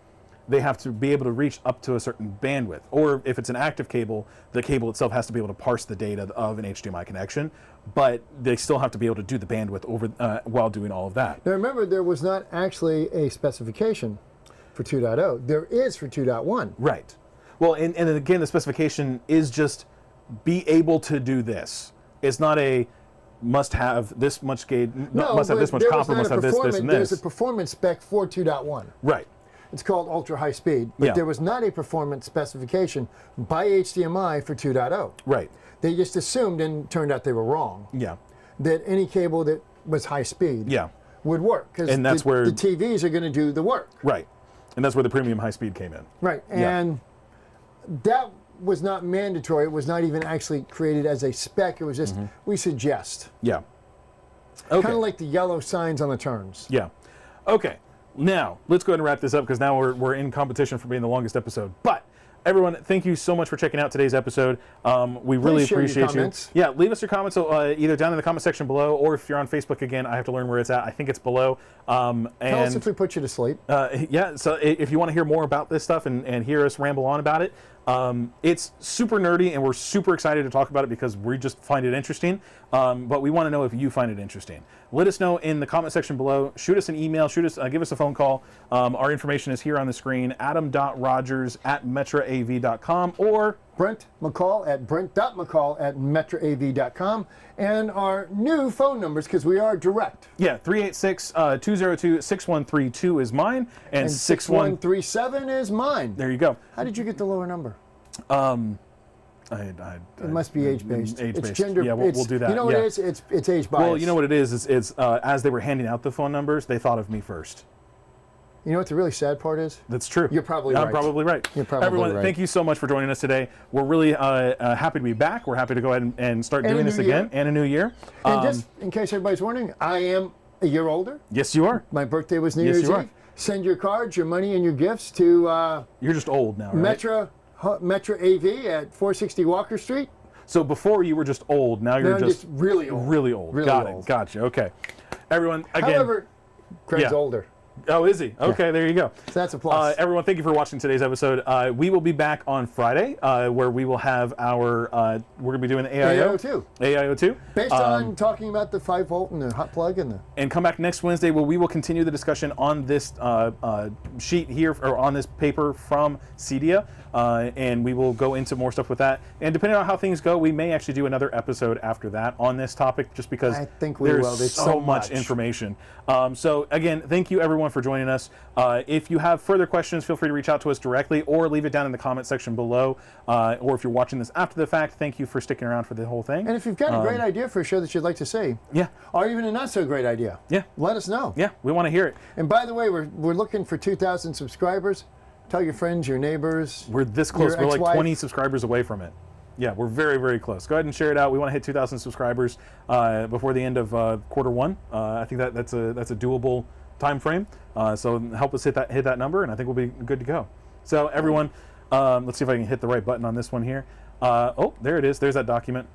[SPEAKER 2] they have to be able to reach up to a certain bandwidth. Or if it's an active cable, the cable itself has to be able to parse the data of an HDMI connection, but they still have to be able to do the bandwidth over while doing all of that.
[SPEAKER 1] Now remember, there was not actually a specification for 2.0. There is for 2.1.
[SPEAKER 2] Right. Well, and again, the specification is just be able to do this. It's not a must have this much gauge, must have this much copper, must have this, and this.
[SPEAKER 1] There's a performance spec for 2.1.
[SPEAKER 2] Right.
[SPEAKER 1] it's called ultra high speed, but
[SPEAKER 2] Yeah.
[SPEAKER 1] there was not a performance specification by HDMI for 2.0.
[SPEAKER 2] Right.
[SPEAKER 1] They just assumed, and turned out they were wrong,
[SPEAKER 2] Yeah.
[SPEAKER 1] that any cable that was high speed
[SPEAKER 2] Yeah.
[SPEAKER 1] would work, because
[SPEAKER 2] And that's where
[SPEAKER 1] the TVs are going to do the work.
[SPEAKER 2] Right. And that's where the premium high speed came in.
[SPEAKER 1] Right,
[SPEAKER 2] Yeah.
[SPEAKER 1] and that was not mandatory. It was not even actually created as a spec. It was just, we suggest.
[SPEAKER 2] Yeah. Okay.
[SPEAKER 1] Kind of like the yellow signs on the turns.
[SPEAKER 2] Yeah. Okay. Now, let's go ahead and wrap this up because now we're in competition for being the longest episode. But everyone, thank you so much for checking out today's episode. We really
[SPEAKER 1] share your
[SPEAKER 2] appreciate you.
[SPEAKER 1] comments.
[SPEAKER 2] Yeah, leave us your comments either down in the comment section below, or if you're on Facebook again, I have to learn where it's at. I think it's below.
[SPEAKER 1] Tell us if we put you to sleep.
[SPEAKER 2] Yeah, so if you want to hear more about this stuff and hear us ramble on about it, it's super nerdy and we're super excited to talk about it because we just find it interesting. But we want to know if you find it interesting. Let us know in the comment section below. Shoot us an email. Give us a phone call. Our information is here on the screen. adam.rogers@metroav.com or
[SPEAKER 1] Brent McCall at brent.mccall@metroav.com, and our new phone numbers, because we are direct.
[SPEAKER 2] yeah, 386-202-6132 is mine, and
[SPEAKER 1] 6137 is mine.
[SPEAKER 2] There you go.
[SPEAKER 1] How did you get the lower number?
[SPEAKER 2] It
[SPEAKER 1] It must be age-based.
[SPEAKER 2] Age-based.
[SPEAKER 1] It's gender.
[SPEAKER 2] Yeah, we'll do that.
[SPEAKER 1] You know what
[SPEAKER 2] yeah.
[SPEAKER 1] it is? It's age bias.
[SPEAKER 2] Well, you know what it is? It's as they were handing out the phone numbers, they thought of me first.
[SPEAKER 1] You know what the really sad part is?
[SPEAKER 2] That's true.
[SPEAKER 1] You're probably
[SPEAKER 2] I'm
[SPEAKER 1] right.
[SPEAKER 2] probably right.
[SPEAKER 1] You're probably
[SPEAKER 2] Everyone,
[SPEAKER 1] right.
[SPEAKER 2] thank you so much for joining us today. We're really happy to be back. We're happy to go ahead and start
[SPEAKER 1] And
[SPEAKER 2] doing
[SPEAKER 1] a
[SPEAKER 2] this
[SPEAKER 1] new
[SPEAKER 2] again.
[SPEAKER 1] year.
[SPEAKER 2] And a new year.
[SPEAKER 1] And just in case everybody's wondering, I am a year older.
[SPEAKER 2] Yes, you are.
[SPEAKER 1] My birthday was New
[SPEAKER 2] Yes,
[SPEAKER 1] Year's
[SPEAKER 2] you are.
[SPEAKER 1] Eve. Send your cards, your money, and your gifts to
[SPEAKER 2] You're just old now, right?
[SPEAKER 1] Metro AV at 460 Walker Street.
[SPEAKER 2] So before you were just old, now you're
[SPEAKER 1] Now I'm just really old.
[SPEAKER 2] really old.
[SPEAKER 1] Really
[SPEAKER 2] Got
[SPEAKER 1] old.
[SPEAKER 2] it. Gotcha. Okay. Everyone, again.
[SPEAKER 1] However, Craig's
[SPEAKER 2] Yeah.
[SPEAKER 1] older.
[SPEAKER 2] Oh, is he? Okay, there you go.
[SPEAKER 1] So that's a plus.
[SPEAKER 2] Everyone, thank you for watching today's episode. We will be back on Friday, where we will have our, we're going to be doing the AIO. AIO2.
[SPEAKER 1] Based on talking about the 5-volt and the hot plug and the...
[SPEAKER 2] And come back next Wednesday where we will continue the discussion on this sheet here, or on this paper from CEDIA, and we will go into more stuff with that. And depending on how things go, we may actually do another episode after that on this topic, just because
[SPEAKER 1] I think we
[SPEAKER 2] there's
[SPEAKER 1] will. There's
[SPEAKER 2] so much information. So again, thank you everyone for joining us. If you have further questions, feel free to reach out to us directly or leave it down in the comment section below. Or if you're watching this after the fact, thank you for sticking around for the whole thing.
[SPEAKER 1] And if you've got a great idea for a show that you'd like to see,
[SPEAKER 2] Yeah.
[SPEAKER 1] or even a not so great idea,
[SPEAKER 2] Yeah.
[SPEAKER 1] let us know.
[SPEAKER 2] Yeah, we want to hear it.
[SPEAKER 1] And by the way, we're looking for 2,000 subscribers. Tell your friends, your neighbors.
[SPEAKER 2] We're this close.
[SPEAKER 1] Your
[SPEAKER 2] We're like
[SPEAKER 1] ex-wife.
[SPEAKER 2] 20 subscribers away from it. Yeah, we're very, very close. Go ahead and share it out. We want to hit 2,000 subscribers before the end of Q1. I think that's a doable time frame. So help us hit that number, and I think we'll be good to go. So everyone, let's see if I can hit the right button on this one here. Oh, there it is. There's that document.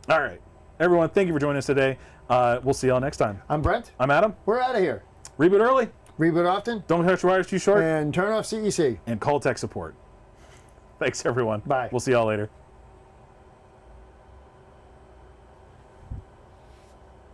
[SPEAKER 2] All right, everyone, thank you for joining us today. We'll see y'all next time.
[SPEAKER 1] I'm Brent.
[SPEAKER 2] I'm Adam.
[SPEAKER 1] We're out of here.
[SPEAKER 2] Reboot early.
[SPEAKER 1] Reboot often.
[SPEAKER 2] Don't touch your wires too short.
[SPEAKER 1] And turn off CEC.
[SPEAKER 2] And call tech support. Thanks, everyone.
[SPEAKER 1] Bye.
[SPEAKER 2] We'll see y'all later.